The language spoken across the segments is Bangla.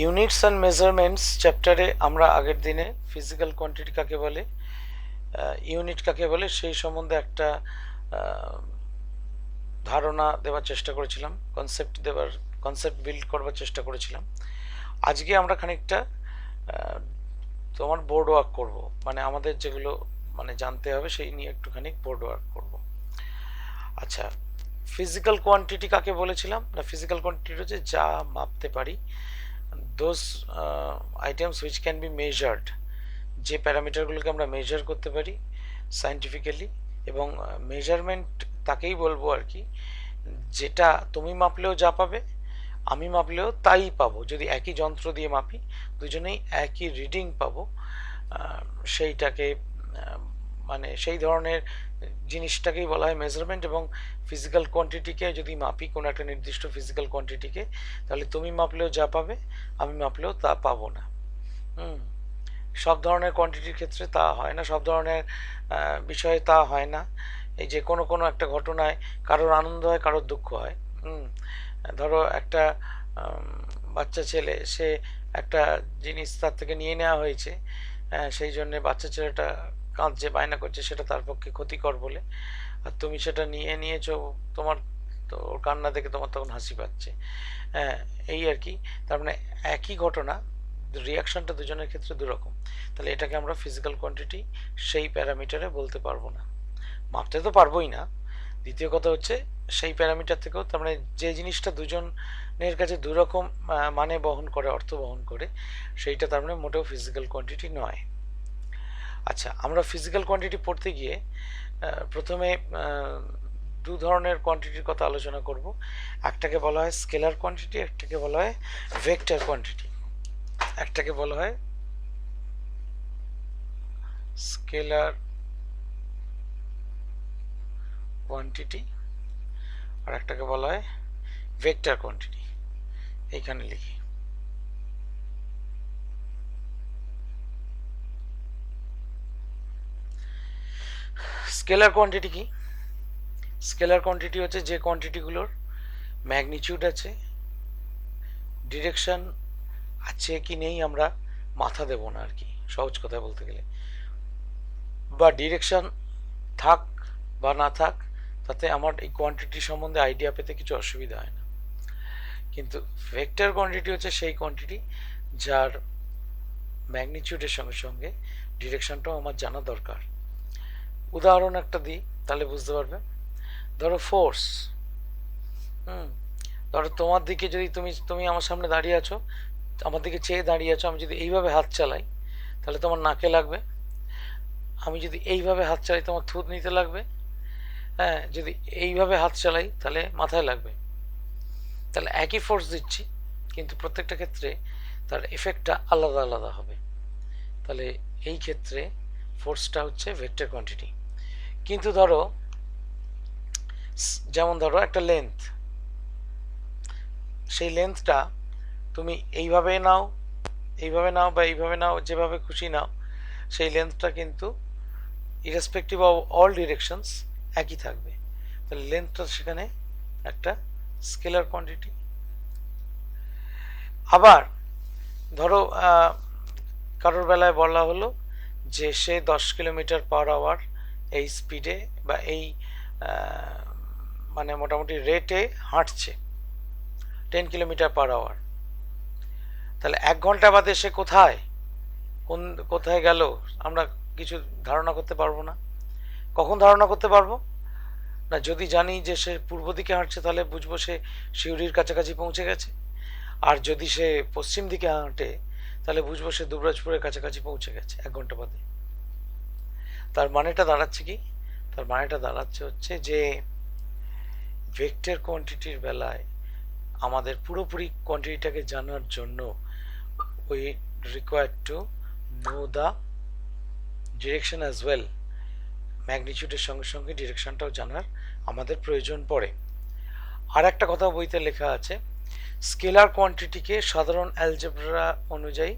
ইউনিটস অ্যান্ড মেজারমেন্টস চ্যাপ্টারে আমরা আগের দিনে ফিজিক্যাল কোয়ান্টিটি কাকে বলে, ইউনিট কাকে বলে সেই সম্বন্ধে একটা ধারণা দেওয়ার চেষ্টা করেছিলাম, কনসেপ্ট বিল্ড করবার চেষ্টা করেছিলাম। আজকে আমরা খানিকটা তোমার বোর্ড ওয়ার্ক করব, মানে আমাদের যেগুলো মানে জানতে হবে সেই নিয়ে একটুখানি বোর্ড ওয়ার্ক করব। আচ্ছা, ফিজিক্যাল কোয়ান্টিটি কাকে বলেছিলাম না? ফিজিক্যাল কোয়ান্টিটি হচ্ছে যা মাপতে পারি, those items which can be measured, যে প্যারামিটারগুলোকে আমরা মেজার করতে পারি সায়েন্টিফিক্যালি। এবং মেজারমেন্ট তাকেই বলবো আর কি, যেটা তুমি মাপলেও যা পাবে আমি মাপলেও তাই পাবো। যদি একই যন্ত্র দিয়ে মাপি দুজনেই একই রিডিং পাবো, সেইটাকে মানে সেই ধরনের জিনিসটাকেই বলা হয় মেজারমেন্ট। এবং ফিজিক্যাল কোয়ান্টিটিকে যদি মাপি কোনো একটা নির্দিষ্ট ফিজিক্যাল কোয়ান্টিটিকে, তাহলে তুমি মাপলেও যা পাবে আমি মাপলেও তা পাবো না। হুম, সব ধরনের কোয়ান্টিটির ক্ষেত্রে তা হয় না, সব ধরনের বিষয়ে তা হয় না। এই যে কোনো কোনো একটা ঘটনায় কারোর আনন্দ হয় কারোর দুঃখ হয়। ধরো একটা বাচ্চা ছেলে, সে একটা জিনিস তার থেকে নিয়ে নেওয়া হয়েছে, সেই জন্যে বাচ্চা ছেলেটা কাঁদছে বায়না করছে, সেটা তার পক্ষে ক্ষতিকর বলে, আর তুমি সেটা নিয়ে নিয়েছো, তোমার তো ওর কান্না দেখে তোমার তখন হাসি পাচ্ছে। হ্যাঁ, এই আর কি। তার মানে একই ঘটনা, রিয়াকশনটা দুজনের ক্ষেত্রে দুরকম। তাহলে এটাকে আমরা ফিজিক্যাল কোয়ান্টিটি সেই প্যারামিটারে বলতে পারবো না, মাপতে তো পারবোই না। দ্বিতীয় কথা হচ্ছে সেই প্যারামিটার থেকেও, তার মানে যে জিনিসটা দুজনের কাছে দুরকম মানে বহন করে, অর্থ বহন করে, সেইটা তার মানে মোটেও ফিজিক্যাল কোয়ান্টিটি নয়। আচ্ছা, আমরা ফিজিক্যাল কোয়ান্টিটি পড়তে গিয়ে প্রথমে দু ধরনের কোয়ান্টিটির কথা আলোচনা করব। একটাকে বলা হয় স্কেলার কোয়ান্টিটি, একটাকে বলা হয় ভেক্টর কোয়ান্টিটি। একটাকে বলা হয় স্কেলার কোয়ান্টিটি আর একটাকে বলা হয় ভেক্টর কোয়ান্টিটি। এইখানে লিখি। স্কেলার কোয়ান্টিটি কি? স্কেলার কোয়ান্টিটি হচ্ছে যে কোয়ান্টিটিগুলোর ম্যাগনিটিউড আছে, ডিরেকশন আছে কি নেই আমরা মাথা দেব না আর কি, সহজ কথা বলতে গেলে। বা ডিরেকশন থাক বা না থাক, তাতে আমার এই কোয়ান্টিটি সম্বন্ধে আইডিয়া পেতে কিছু অসুবিধা হয় না। কিন্তু ভেক্টর কোয়ান্টিটি হচ্ছে সেই কোয়ান্টিটি যার ম্যাগনিটিউডের সঙ্গে সঙ্গে ডিরেকশনটাও আমার জানা দরকার। উদাহরণ একটা দিই তাহলে বুঝতে পারবে। ধরো ফোর্স। ধরো তোমার দিকে যদি তুমি তুমি আমার সামনে দাঁড়িয়ে আছো, আমার দিকে চেয়ে দাঁড়িয়ে আছো, আমি যদি এইভাবে হাত চালাই তাহলে তোমার নাকে লাগবে। আমি যদি এইভাবে হাত চালাই তোমার থুত নিতে লাগবে। হ্যাঁ, যদি এইভাবে হাত চালাই তাহলে মাথায় লাগবে। তাহলে একই ফোর্স দিচ্ছি, কিন্তু প্রত্যেকটা ক্ষেত্রে তার এফেক্টটা আলাদা আলাদা হবে। তাহলে এই ক্ষেত্রে ফোর্সটা হচ্ছে ভেক্টর কোয়ান্টিটি। কিন্তু ধরো, যেমন ধরো একটা লেন্থ, সেই লেন্থটা তুমি এইভাবে নাও, এইভাবে নাও বা এইভাবে নাও, যেভাবে খুশি নাও, সেই লেন্থটা কিন্তু ইরেসপেক্টিভ অফ অল ডিরেকশনস একই থাকবে। তাহলে লেন্থটা সেখানে একটা স্কেলার কোয়ান্টিটি। আবার ধরো কারোর বেলায় বলা হলো যে সে 10 কিলোমিটার/আওয়ার এই স্পিডে বা এই মানে মোটামুটি রেটে হাঁটছে, 10 কিলোমিটার/আওয়ার। তাহলে 1 ঘন্টা বাদে সে কোথায় কোথায় গেল আমরা কিছু ধারণা করতে পারবো না। কখন ধারণা করতে পারবো না? যদি জানি যে সে পূর্ব দিকে হাঁটছে তাহলে বুঝবো সে সিউড়ির কাছাকাছি পৌঁছে গেছে। আর যদি সে পশ্চিম দিকে হাঁটে তাহলে বুঝবো সে দুবরাজপুরের কাছাকাছি পৌঁছে গেছে 1 ঘন্টা বাদে। তার মানেটা দাঁড়াচ্ছে কি? তার মানেটা দাঁড়াচ্ছে হচ্ছে যে ভেক্টর কোয়ান্টিটির বেলায় আমাদের পুরোপুরি কোয়ান্টিটিটাকে জানার জন্য we required to know the direction as well. ম্যাগনিটিউডের সঙ্গে সঙ্গে ডিরেকশনটাও জানার আমাদের প্রয়োজন পড়ে। আর একটা কথা বইতে লেখা আছে, স্কেলার কোয়ান্টিটিকে সাধারণ অ্যালজেব্রা অনুযায়ী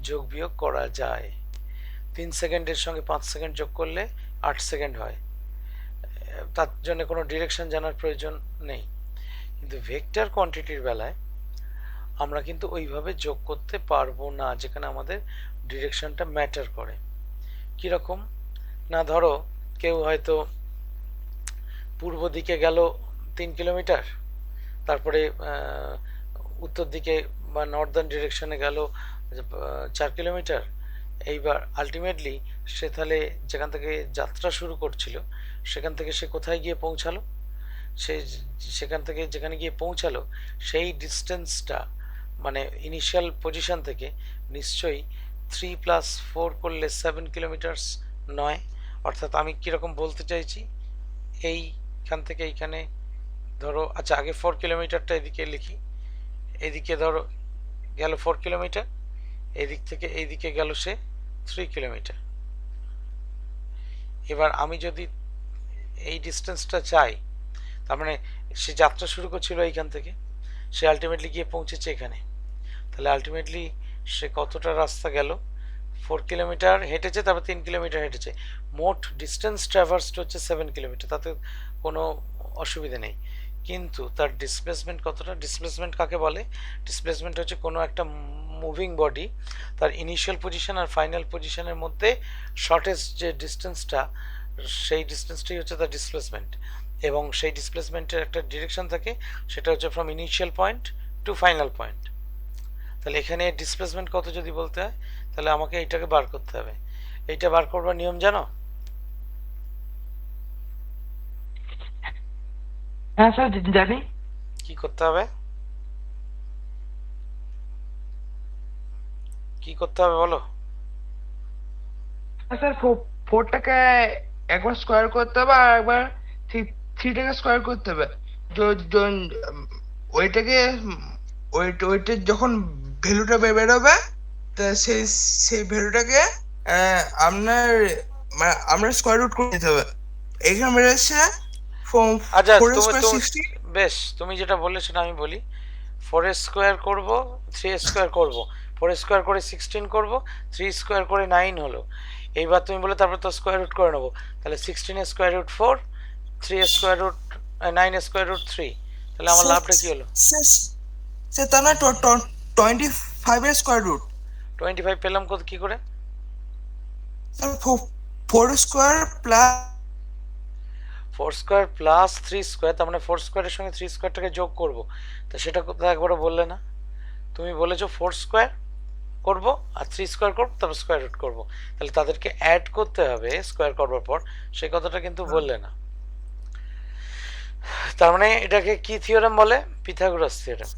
যোগ বিয়োগ করা যায়। 3 সেকেন্ডের সঙ্গে 5 সেকেন্ড যোগ করলে 8 সেকেন্ড হয়, তার জন্য কোনো ডিরেকশন জানার প্রয়োজন নেই। কিন্তু ভেক্টর কোয়ান্টিটির বেলায় আমরা কিন্তু ওইভাবে যোগ করতে পারবো না যেখানে আমাদের ডিরেকশনটা ম্যাটার করে। কিরকম না, ধরো কেউ হয়তো পূর্ব দিকে গেল 3 কিলোমিটার, তারপরে উত্তর দিকে বা নর্দার্ন ডিরেকশনে গেল 4 কিলোমিটার। এইবার আলটিমেটলি সে তাহলে যেখান থেকে যাত্রা শুরু করছিল সেখান থেকে সে কোথায় গিয়ে পৌঁছালো, সে সেখান থেকে যেখানে গিয়ে পৌঁছালো সেই ডিস্টেন্সটা মানে ইনিশিয়াল পজিশন থেকে নিশ্চয়ই 3+4 করলে 7 কিলোমিটার্স নয়। অর্থাৎ আমি কীরকম বলতে চাইছি, এইখান থেকে এইখানে ধরো, আচ্ছা আগে 4 কিলোমিটারটা এদিকে লিখি, এদিকে ধরো গেল 4 কিলোমিটার, এদিক থেকে এইদিকে গেল সে 3 কিলোমিটার। এবার আমি যদি এই ডিস্টেন্সটা চাই, তার মানে সে যাত্রা শুরু করছিল এইখান থেকে, সে আলটিমেটলি গিয়ে পৌঁছেছে এখানে, তাহলে আলটিমেটলি সে কতটা রাস্তা গেল, 4 কিলোমিটার হেঁটেছে, তারপর 3 কিলোমিটার হেঁটেছে, মোট ডিস্টেন্স ট্রাভার্সড হচ্ছে 7 কিলোমিটার, তাতে কোনো অসুবিধা নেই। কিন্তু তার ডিসপ্লেসমেন্ট কতটা, ডিসপ্লেসমেন্ট কাকে বলে, ডিসপ্লেসমেন্ট হচ্ছে কোনো একটা মুভিং বডি তার ইনিশিয়াল পজিশন আর ফাইনাল পজিশনের মধ্যে শর্টেস্ট যে ডিস্টেন্সটা, সেই ডিস্টেন্সটাই হচ্ছে তার ডিসপ্লেসমেন্ট। এবং সেই ডিসপ্লেসমেন্টের একটা ডিরেকশন থাকে, সেটা হচ্ছে from initial point to final point. তাহলে এখানে ডিসপ্লেসমেন্ট কত যদি বলতে হয়, তাহলে আমাকে এইটাকে বার করতে হবে। এইটা বার করবার নিয়ম জানো? হ্যাঁ স্যার জানি। কি করতে হবে, কি করতে হবে বলো? হ্যাঁ স্যার, ফোরটাকে একবার স্কোয়ার করতে হবে আর একবার থ্রিটাকে স্কোয়ার করতে হবে। ওইটাকে ওইটা যখন ভ্যালুটা বেরোবে, তা সেই সেই ভ্যালুটাকে আপনার মানে আপনার স্কোয়ার রুট করে দিতে হবে। এখানে বেরোচ্ছে আচ্ছা, 4 স্কোয়ার তুমি 60। বেশ, তুমি যেটা বললে সেটা আমি বলি। 4 স্কোয়ার করবো, 3 স্কোয়ার করবো, 4 স্কোয়ার করে 16 করবো, 3 স্কোয়ার করে 9 হলো। এইবার তুমি বলে তারপর তো স্কোয়ার রুট করে নেবো, তাহলে 16 square root 4, 3 square root 9 square root 3, তাহলে আমার লাভটা কি হলো? সে তার না 25 স্কোয়ার রুট। 25 পেলাম কি করে? 4 square plus 4 square plus 3 square, তার মানে 4 স্কোয়ারের সঙ্গে 3 স্কোয়ারটাকে যোগ করবো, তা সেটা কোথাও একবারও বললে না। তুমি বলেছো 4 স্কোয়ার করবো আর 3 স্কোয়ার করবো, তারপর স্কোয়ার রুট করবো, তাহলে তাদেরকে অ্যাড করতে হবে স্কোয়ার করবার পর, সেই কথাটা কিন্তু বললে না। তার মানে এটাকে কি থিওরেম বলে? Pythagoras theorem.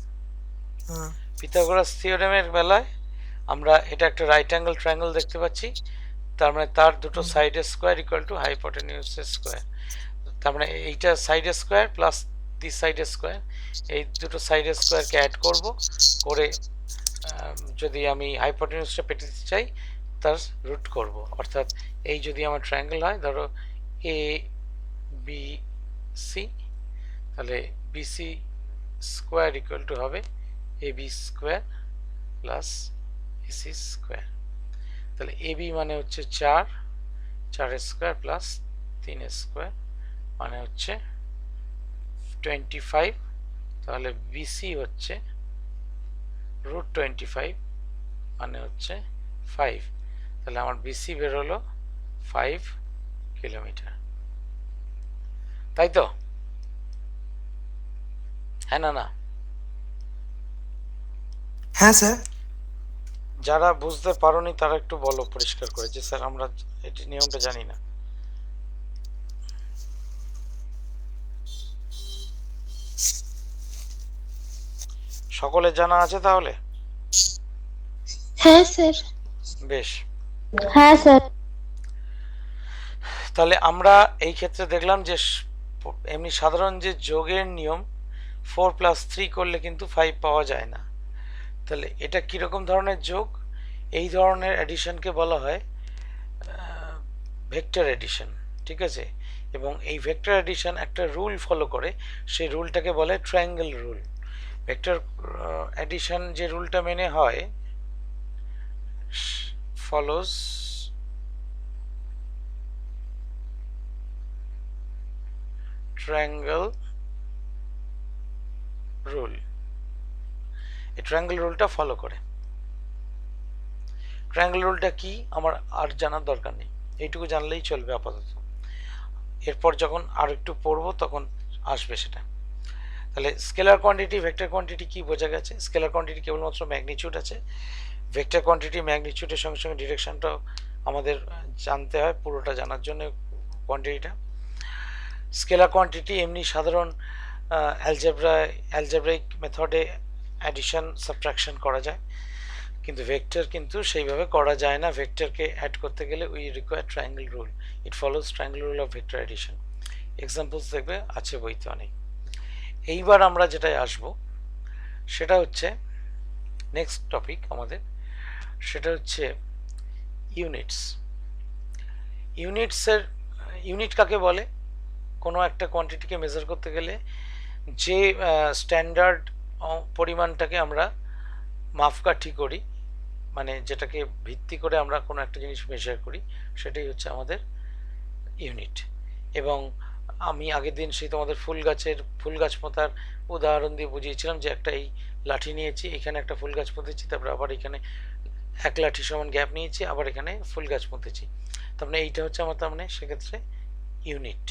পিথাগোরাস থিওরেমের বেলায় আমরা এটা একটা রাইট অ্যাঙ্গেল ট্রায়াঙ্গেল দেখতে পাচ্ছি, তার মানে তার দুটো সাইডের স্কোয়ার ইকুয়াল টু হাইপোটেনিউসের স্কোয়ার। তার মানে এইটা সাইডের স্কোয়ার প্লাস দিস সাইডের স্কোয়ার, এই দুটো সাইডের স্কোয়ারকে অ্যাড করব করে যদি আমি হাইপোটেনিউসটা পেতে দিতে চাই তার রুট করব। অর্থাৎ এই যদি আমার ট্রায়াঙ্গেল হয়, ধরো এ বি সি, তাহলে বিসি স্কোয়ার ইকুয়াল টু হবে A B square plus AC square. তাহলে এ বি মানে হচ্ছে 4, 4 স্কোয়ার প্লাস 3 স্কোয়ার মানে হচ্ছে 25, তাহলে বিসি হচ্ছে √25 মানে হচ্ছে 5, তাহলে আমার বিসি বেরোলো 5 কিলোমিটার, তাই তো? হ্যাঁ না? হ্যাঁ স্যার। যারা বুঝতে পারোনি তারা একটু বলো পরিষ্কার করে যে স্যার আমরা এটি নিয়মটা জানি না। সকলে জানা আছে তাহলে? হ্যাঁ স্যার। বেশ, হ্যাঁ স্যার। তাহলে আমরা এই ক্ষেত্রে দেখলাম যে এমনি সাধারণ যে যোগের নিয়ম 4+3 করলে কিন্তু 5 পাওয়া যায় না। তাহলে এটা কিরকম ধরনের যোগ? এই ধরনের অ্যাডিশনকে বলা হয় ভেক্টর অ্যাডিশন, ঠিক আছে? এবং এই ভেক্টর অ্যাডিশন একটা রুল ফলো করে, সেই রুলটাকে বলে ট্রায়াঙ্গেল রুল। ভেক্টর অ্যাডিশন যে রুলটা মেনে হয় follows triangle rule। এই ট্রায়াঙ্গেল রুলটা ফলো করে। ট্রায়াঙ্গেল রুলটা কি আমার আর জানার দরকার নেই, এইটুকু জানলেই চলবে আপাতত। এরপর যখন আর একটু পড়বো তখন আসবে সেটা। তাহলে স্কেলার কোয়ান্টিটি, ভেক্টর কোয়ান্টিটি কি বোঝা গেছে? স্কেলার কোয়ান্টিটি কেবলমাত্র ম্যাগনিটিউড আছে, ভেক্টর কোয়ান্টিটি ম্যাগনিটিউডের সঙ্গে সঙ্গে ডিরেকশনটাও আমাদের জানতে হয় পুরোটা জানার জন্য কোয়ান্টিটিটা। স্কেলার কোয়ান্টিটি এমনি সাধারণ অ্যালজেব্রাইক মেথডে অ্যাডিশন সাবট্রাকশন করা যায়, কিন্তু ভেক্টর কিন্তু সেইভাবে করা যায় না। ভেক্টরকে অ্যাড করতে গেলে we require triangle rule, it follows triangle rule of vector addition. Examples দেখবে আছে বইতে অনেক। এইবার আমরা যেটায় আসব সেটা হচ্ছে নেক্সট টপিক আমাদের, সেটা হচ্ছে ইউনিটস। ইউনিট কাকে বলে? কোনো একটা কোয়ান্টিটিকে মেজার করতে গেলে যে স্ট্যান্ডার্ড পরিমাণটাকে আমরা মাপকাঠি করি, মানে যেটাকে ভিত্তি করে আমরা কোনো একটা জিনিস মেজার করি, সেটাই হচ্ছে আমাদের ইউনিট। এবং আমি আগের দিন সেই তোমাদের ফুল গাছ পোঁতার উদাহরণ দিয়ে বুঝিয়েছিলাম যে একটা এই লাঠি নিয়েছি, এখানে একটা ফুল গাছ পুঁতেছি, তারপরে আবার এখানে এক লাঠি সমান গ্যাপ নিয়েছি, আবার এখানে ফুল গাছ পুঁতেছি, তার মানে এইটা হচ্ছে আমার তার মানে সেক্ষেত্রে ইউনিট।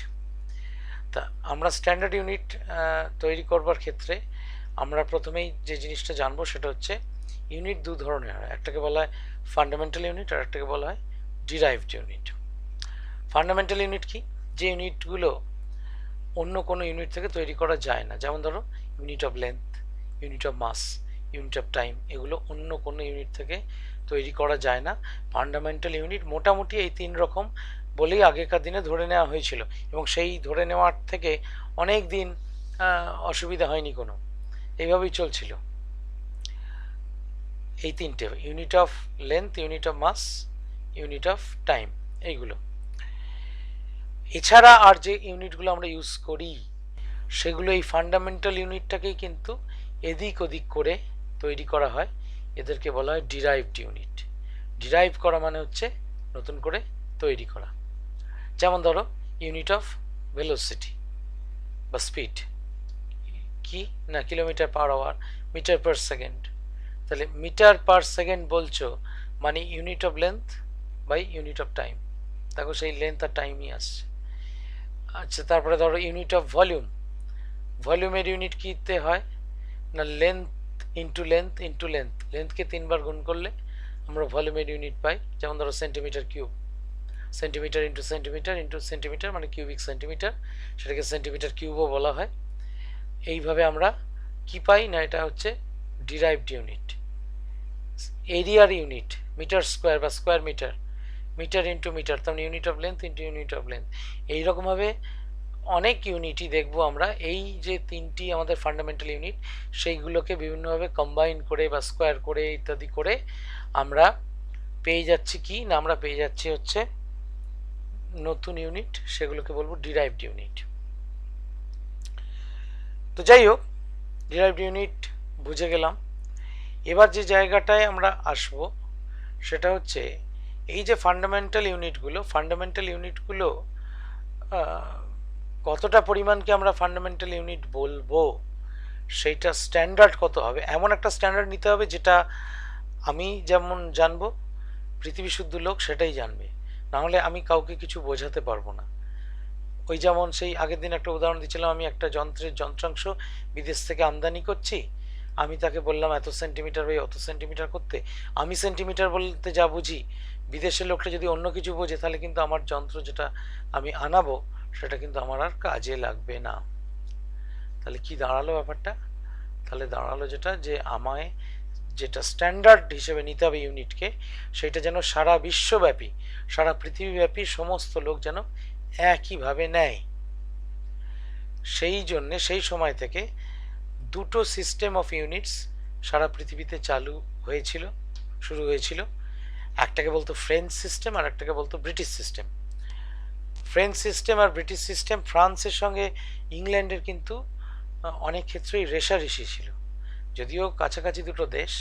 তা আমরা স্ট্যান্ডার্ড ইউনিট তৈরি করবার ক্ষেত্রে আমরা প্রথমেই যে জিনিসটা জানবো সেটা হচ্ছে ইউনিট দু ধরনের হয়, একটাকে বলা হয় ফান্ডামেন্টাল ইউনিট আর একটাকে বলা হয় ডিরাইভড ইউনিট। ফান্ডামেন্টাল ইউনিট কি? যে ইউনিটগুলো অন্য কোনো ইউনিট থেকে তৈরি করা যায় না, যেমন ধরো unit of length, unit of mass, unit of time, এগুলো অন্য কোনো ইউনিট থেকে তৈরি করা যায় না। ফান্ডামেন্টাল ইউনিট মোটামুটি এই তিন রকম বলেই আগেকার দিনে ধরে নেওয়া হয়েছিল, এবং সেই ধরে নেওয়ার থেকে অনেক দিন অসুবিধা হয়নি কোনো, এইভাবেই চলছিল। এই তিনটে, unit of length, unit of mass, unit of time, এইগুলো। এছাড়া আর যে ইউনিটগুলো আমরা ইউজ করি সেগুলো এই ফান্ডামেন্টাল ইউনিটটাকেই কিন্তু এদিক ওদিক করে তৈরি করা হয়, এদেরকে বলা হয় ডিরাইভড ইউনিট। ডিরাইভ করা মানে হচ্ছে নতুন করে তৈরি করা। যেমন ধরো ইউনিট অফ ভেলোসিটি বা স্পিড কি না, kilometre per hour, metre per second. তাহলে মিটার পার সেকেন্ড বলছো মানে unit of length by unit of time, দেখো সেই লেন্থ আর টাইমই আসছে। আচ্ছা, তারপরে ধরো ইউনিট অফ ভলিউম, ভলিউমের ইউনিট কিতে হয় না length into length into length, লেন্থকে তিনবার গুণ করলে আমরা ভলিউমের ইউনিট পাই। যেমন ধরো centimetre cube, centimetre into centimetre into centimetre মানে কিউবিক সেন্টিমিটার, সেটাকে সেন্টিমিটার কিউবও বলা হয়। এইভাবে আমরা কি পাই না, এটা হচ্ছে ডিরাইভড ইউনিট। এরিয়ার ইউনিট মিটার স্কোয়ার বা square metre, metre into metre, তার মানে unit of length into unit of length. এইরকমভাবে অনেক ইউনিটই দেখবো আমরা, এই যে তিনটি আমাদের ফান্ডামেন্টাল ইউনিট সেইগুলোকে বিভিন্নভাবে কম্বাইন করে বা স্কোয়ার করে ইত্যাদি করে আমরা পেয়ে যাচ্ছি কি না, আমরা পেয়ে যাচ্ছি হচ্ছে নতুন ইউনিট, সেগুলোকে বলবো ডিরাইভড ইউনিট। তো যাই হোক, ডিরাইভড ইউনিট বুঝে গেলাম। এবার যে জায়গাটায় আমরা আসবো সেটা হচ্ছে এই যে ফান্ডামেন্টাল ইউনিটগুলো কতটা পরিমাণকে আমরা ফান্ডামেন্টাল ইউনিট বলবো, সেইটা স্ট্যান্ডার্ড কত হবে, এমন একটা স্ট্যান্ডার্ড নিতে হবে যেটা আমি যেমন জানবো পৃথিবী শুদ্ধ লোক সেটাই জানবে, না হলে আমি কাউকে কিছু বোঝাতে পারবো না। ওই যেমন সেই আগের দিন একটা উদাহরণ দিচ্ছিলাম, আমি একটা যন্ত্রাংশ বিদেশ থেকে আমদানি করছি, আমি তাকে বললাম এত সেন্টিমিটার বাই অত সেন্টিমিটার করতে, আমি সেন্টিমিটার বলতে যা বুঝি, বিদেশের লোকটা যদি অন্য কিছু বোঝে তাহলে কিন্তু আমার যন্ত্র যেটা আমি আনাবো সেটা কিন্তু আমার আর কাজে লাগবে না। তাহলে কি দাঁড়ালো ব্যাপারটা? তাহলে দাঁড়ালো যেটা, যে আমায় যেটা স্ট্যান্ডার্ড হিসেবে নিতে হবে ইউনিটকে, সেটা যেন সারা বিশ্বব্যাপী, সারা পৃথিবীব্যাপী সমস্ত লোক যেন একইভাবে নেয়। সেই জন্যে সেই সময় থেকে দুটো সিস্টেম অফ ইউনিটস সারা পৃথিবীতে শুরু হয়েছিল। একটাকে বলতো ফ্রেঞ্চ সিস্টেম আর একটাকে বলতো ব্রিটিশ সিস্টেম। ফ্রেঞ্চ সিস্টেম আর ব্রিটিশ সিস্টেম, ফ্রান্সের সঙ্গে ইংল্যান্ডের কিন্তু অনেক ক্ষেত্রেই রেষারেষি ছিল, যদিও কাছাকাছি দুটো দেশ,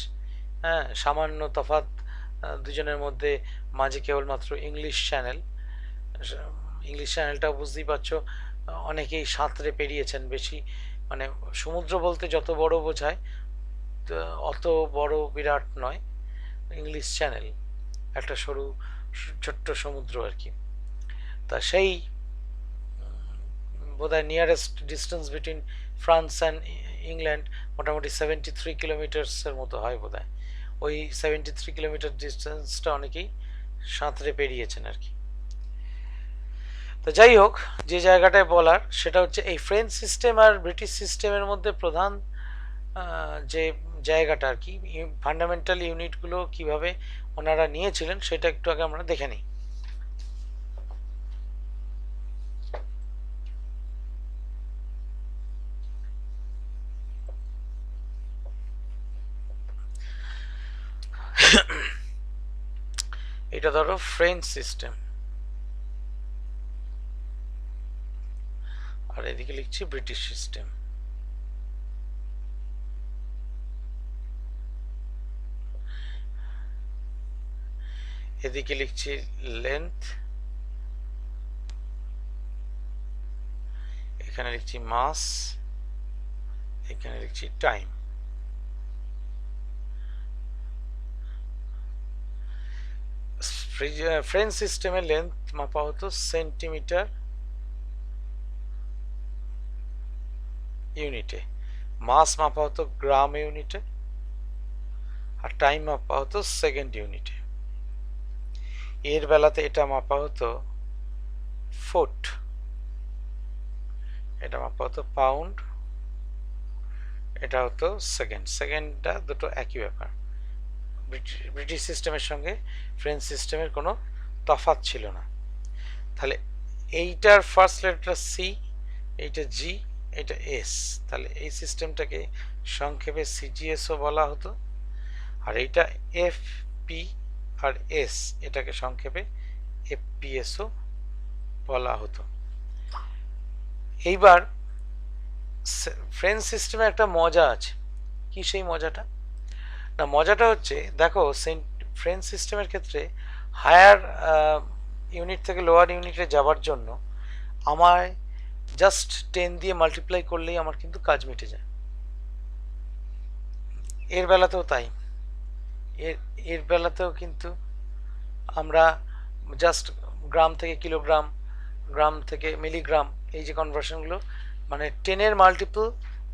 হ্যাঁ, সামান্য তফাৎ দুজনের মধ্যে, মাঝে কেবলমাত্র ইংলিশ চ্যানেলটাও বুঝতেই পারছো অনেকেই সাঁতরে পেরিয়েছেন বেশি, মানে সমুদ্র বলতে যত বড় বোঝায় অত বড় বিরাট নয়, ইংলিশ চ্যানেল, একটা সরু ছোট্ট সমুদ্র আর কি। তা সেই বোধহয় nearest distance between France and England মোটামুটি 73 কিলোমিটার্সের মতো হয় বোধহয়। ওই 73 কিলোমিটার ডিস্টেন্সটা অনেকেই সাঁতরে পেরিয়েছেন আর কি। তো যাই হোক, যে জায়গাটায় বলার সেটা হচ্ছে এই ফ্রেঞ্চ সিস্টেম আর ব্রিটিশ সিস্টেমের মধ্যে প্রধান যে জায়গাটা আর কি, ফান্ডামেন্টাল ইউনিটগুলো কিভাবে ওনারা নিয়েছিলেন সেটা একটু আগে আমরা দেখে নিই। এটা ধরো ফ্রেঞ্চ সিস্টেম, আর এদিকে লিখছি ব্রিটিশ সিস্টেম। এদিকে লিখছি লেন্থ, এখানে লিখছি মাস, এখানে লিখছি টাইম। ফ্রেঞ্চ সিস্টেমের লেন্থ মাপা হতো সেন্টিমিটার ইউনিটে, মাস মাপা হতো গ্রাম ইউনিটে, আর টাইম মাপা হতো সেকেন্ড ইউনিটে। এর বেলাতে এটা মাপা হতো ফুট, এটা মাপা হতো পাউন্ড, এটা হতো সেকেন্ড। সেকেন্ডটা দুটো একই ব্যাপার। ব্রিটিশ সিস্টেমের সঙ্গে ফ্রেঞ্চ সিস্টেমের কোনো তফাৎ ছিল না। তাহলে এইটার ফার্স্ট লেটার সি, এইটা জি, এটা এস, তাহলে এই সিস্টেমটাকে সংক্ষেপে সিজিএসও বলা হতো। আর এইটা এফ পি আর এস, এটাকে সংক্ষেপে এফপিএসও বলা হতো। এইবার ফ্রেঞ্চ সিস্টেমে একটা মজা আছে। কি সেই মজাটা? না, মজাটা হচ্ছে দেখো, ফ্রেঞ্চ সিস্টেমের ক্ষেত্রে হায়ার ইউনিট থেকে লোয়ার ইউনিটে যাওয়ার জন্য আমায় জাস্ট 10 দিয়ে মাল্টিপ্লাই করলেই আমার কিন্তু কাজ মিটে যায়। এর বেলাতেও তাই, এর বেলাতেও কিন্তু আমরা জাস্ট গ্রাম থেকে কিলোগ্রাম, গ্রাম থেকে মিলিগ্রাম, এই যে কনভার্সনগুলো মানে 10-এর মাল্টিপল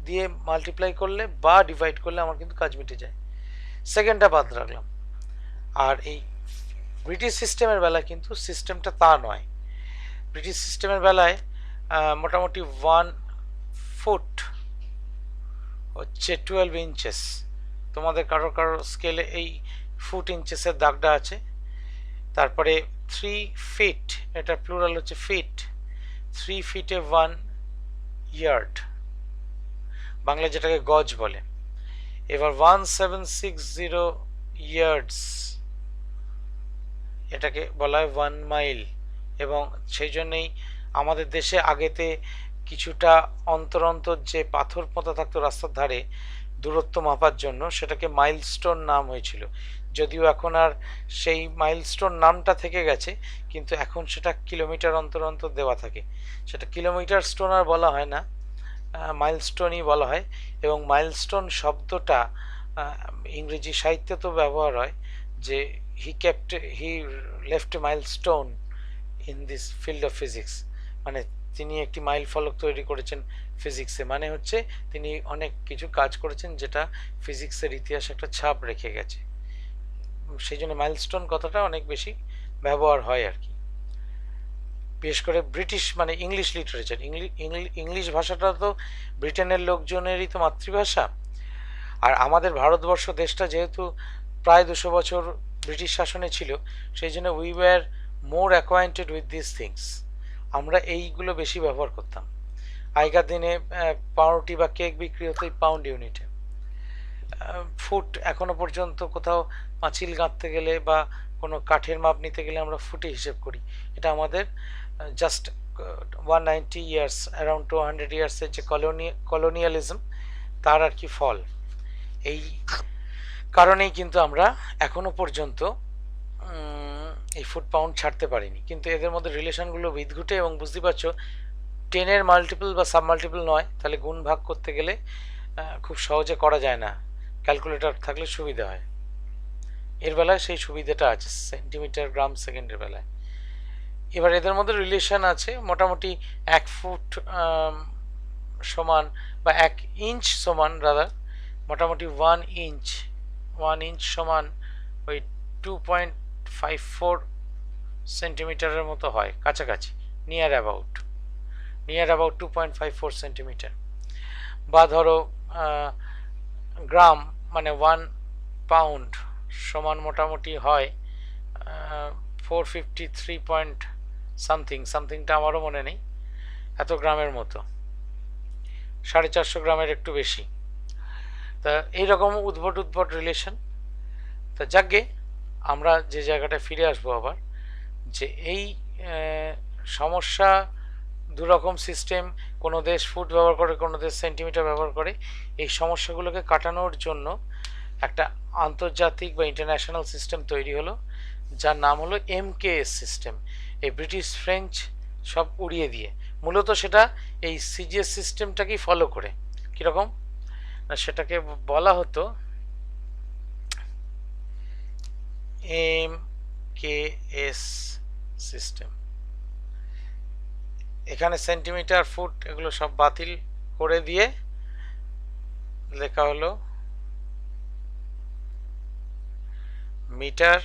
দিয়ে মাল্টিপ্লাই করলে বা ডিভাইড করলে আমার কিন্তু কাজ মিটে যায়। সেকেন্ডটা বাদ রাখলাম। আর এই ব্রিটিশ সিস্টেমের বেলায় কিন্তু সিস্টেমটা তা নয়। ব্রিটিশ সিস্টেমের বেলায় মোটামুটি 1 ফুট হচ্ছে 12 ইঞ্চেস। তোমাদের কারো কারো স্কেলে এই ফুট ইঞ্চেসের দাগটা আছে। তারপরে 3 ফিট, এটা প্লুরাল হচ্ছে ফিট, 3 ফিটে 1 ইয়ার্ড, বাংলা যেটাকে গজ বলে। এবার 1760 ইয়ার্ডস, এটাকে বলা হয় 1 মাইল। এবং সেই জন্যেই আমাদের দেশে আগেতে কিছুটা অন্তর অন্তর যে পাথর পোঁতা থাকতো রাস্তার ধারে দূরত্ব মাপার জন্য, সেটাকে মাইলস্টোন নাম হয়েছিল। যদিও এখন আর সেই মাইলস্টোন নামটা থেকে গেছে, কিন্তু এখন সেটা কিলোমিটার অন্তর অন্তর দেওয়া থাকে। সেটা কিলোমিটার স্টোন আর বলা হয় না, মাইলস্টোনই বলা হয়। এবং মাইলস্টোন শব্দটা ইংরেজি সাহিত্যে তো ব্যবহার হয় যে he left A milestone in this field of physics, মানে তিনি একটি মাইল ফলক তৈরি করেছেন ফিজিক্সে, মানে হচ্ছে তিনি অনেক কিছু কাজ করেছেন যেটা ফিজিক্সের ইতিহাসে একটা ছাপ রেখে গেছে। সেই জন্য মাইলস্টোন কথাটা অনেক বেশি ব্যবহার হয় আর কি। বিশেষ করে ব্রিটিশ মানে ইংলিশ লিটারেচার, ইংলিশ ভাষাটা তো ব্রিটেনের লোকজনেরই তো মাতৃভাষা। আর আমাদের ভারতবর্ষ দেশটা যেহেতু প্রায় 200 বছর ব্রিটিশ শাসনে ছিল, সেই জন্য we were more acquainted with this things. আমরা এইগুলো বেশি ব্যবহার করতাম। আগেকার দিনে পাউরুটি বা কেক বিক্রি হতো এই পাউন্ড ইউনিটে। ফুট এখনো পর্যন্ত কোথাও পাঁচিল গাঁথতে গেলে বা কোনো কাঠের মাপ নিতে গেলে আমরা ফুটে হিসেব করি। এটা আমাদের জাস্ট 190 ইয়ার্স, অ্যারাউন্ড 200 ইয়ার্সের যে কলোনিয়ালিজম, তার আর কি ফল। এই কারণেই কিন্তু আমরা এখনো পর্যন্ত এই ফুট পাউন্ড ছাড়তে পারিনি। কিন্তু এদের মধ্যে রিলেশনগুলো বিদঘুটে, এবং বুঝতে পারছো 10-এর মাল্টিপল বা সাব মাল্টিপল নয়, তাহলে গুণ ভাগ করতে গেলে খুব সহজে করা যায় না। ক্যালকুলেটর থাকলে সুবিধা হয়। এর বেলায় সেই সুবিধাটা আছে সেন্টিমিটার গ্রাম সেকেন্ডের বেলায়। এবার এদের মধ্যে রিলেশন আছে, মোটামুটি 1 ফুট সমান বা 1 ইঞ্চ সমান রাদার, মোটামুটি 1 ইঞ্চ সমান ওই 2.54 সেন্টিমিটারের মতো হয়, কাছাকাছি, নিয়ার অ্যাবাউট 2.54 সেন্টিমিটার। বা ধরো গ্রাম মানে 1 পাউন্ড সমান মোটামুটি হয় 453 পয়েন্ট সামথিংটা আমারও মনে নেই, এত গ্রামের মতো, 450 গ্রামের একটু বেশি। তা এইরকম উদ্ভট রিলেশন। তা যাকগে, আমরা যে জায়গাটায় ফিরে আসবো আবার, যে এই সমস্যা দুরকম সিস্টেম, কোনো দেশ ফুট ব্যবহার করে, কোনো দেশ সেন্টিমিটার ব্যবহার করে। এই সমস্যাগুলোকে কাটানোর জন্য একটা আন্তর্জাতিক বা ইন্টারন্যাশনাল সিস্টেম তৈরি হলো, যার নাম হলো MKS সিস্টেম। এই ব্রিটিশ ফ্রেঞ্চ সব উড়িয়ে দিয়ে মূলত সেটা এই CGS সিস্টেমটাকেই ফলো করে। কীরকম না, সেটাকে বলা হতো MKS সিস্টেম। এখানে সেন্টিমিটার, ফুট এগুলো সব বাতিল করে দিয়ে লেখা হলো মিটার,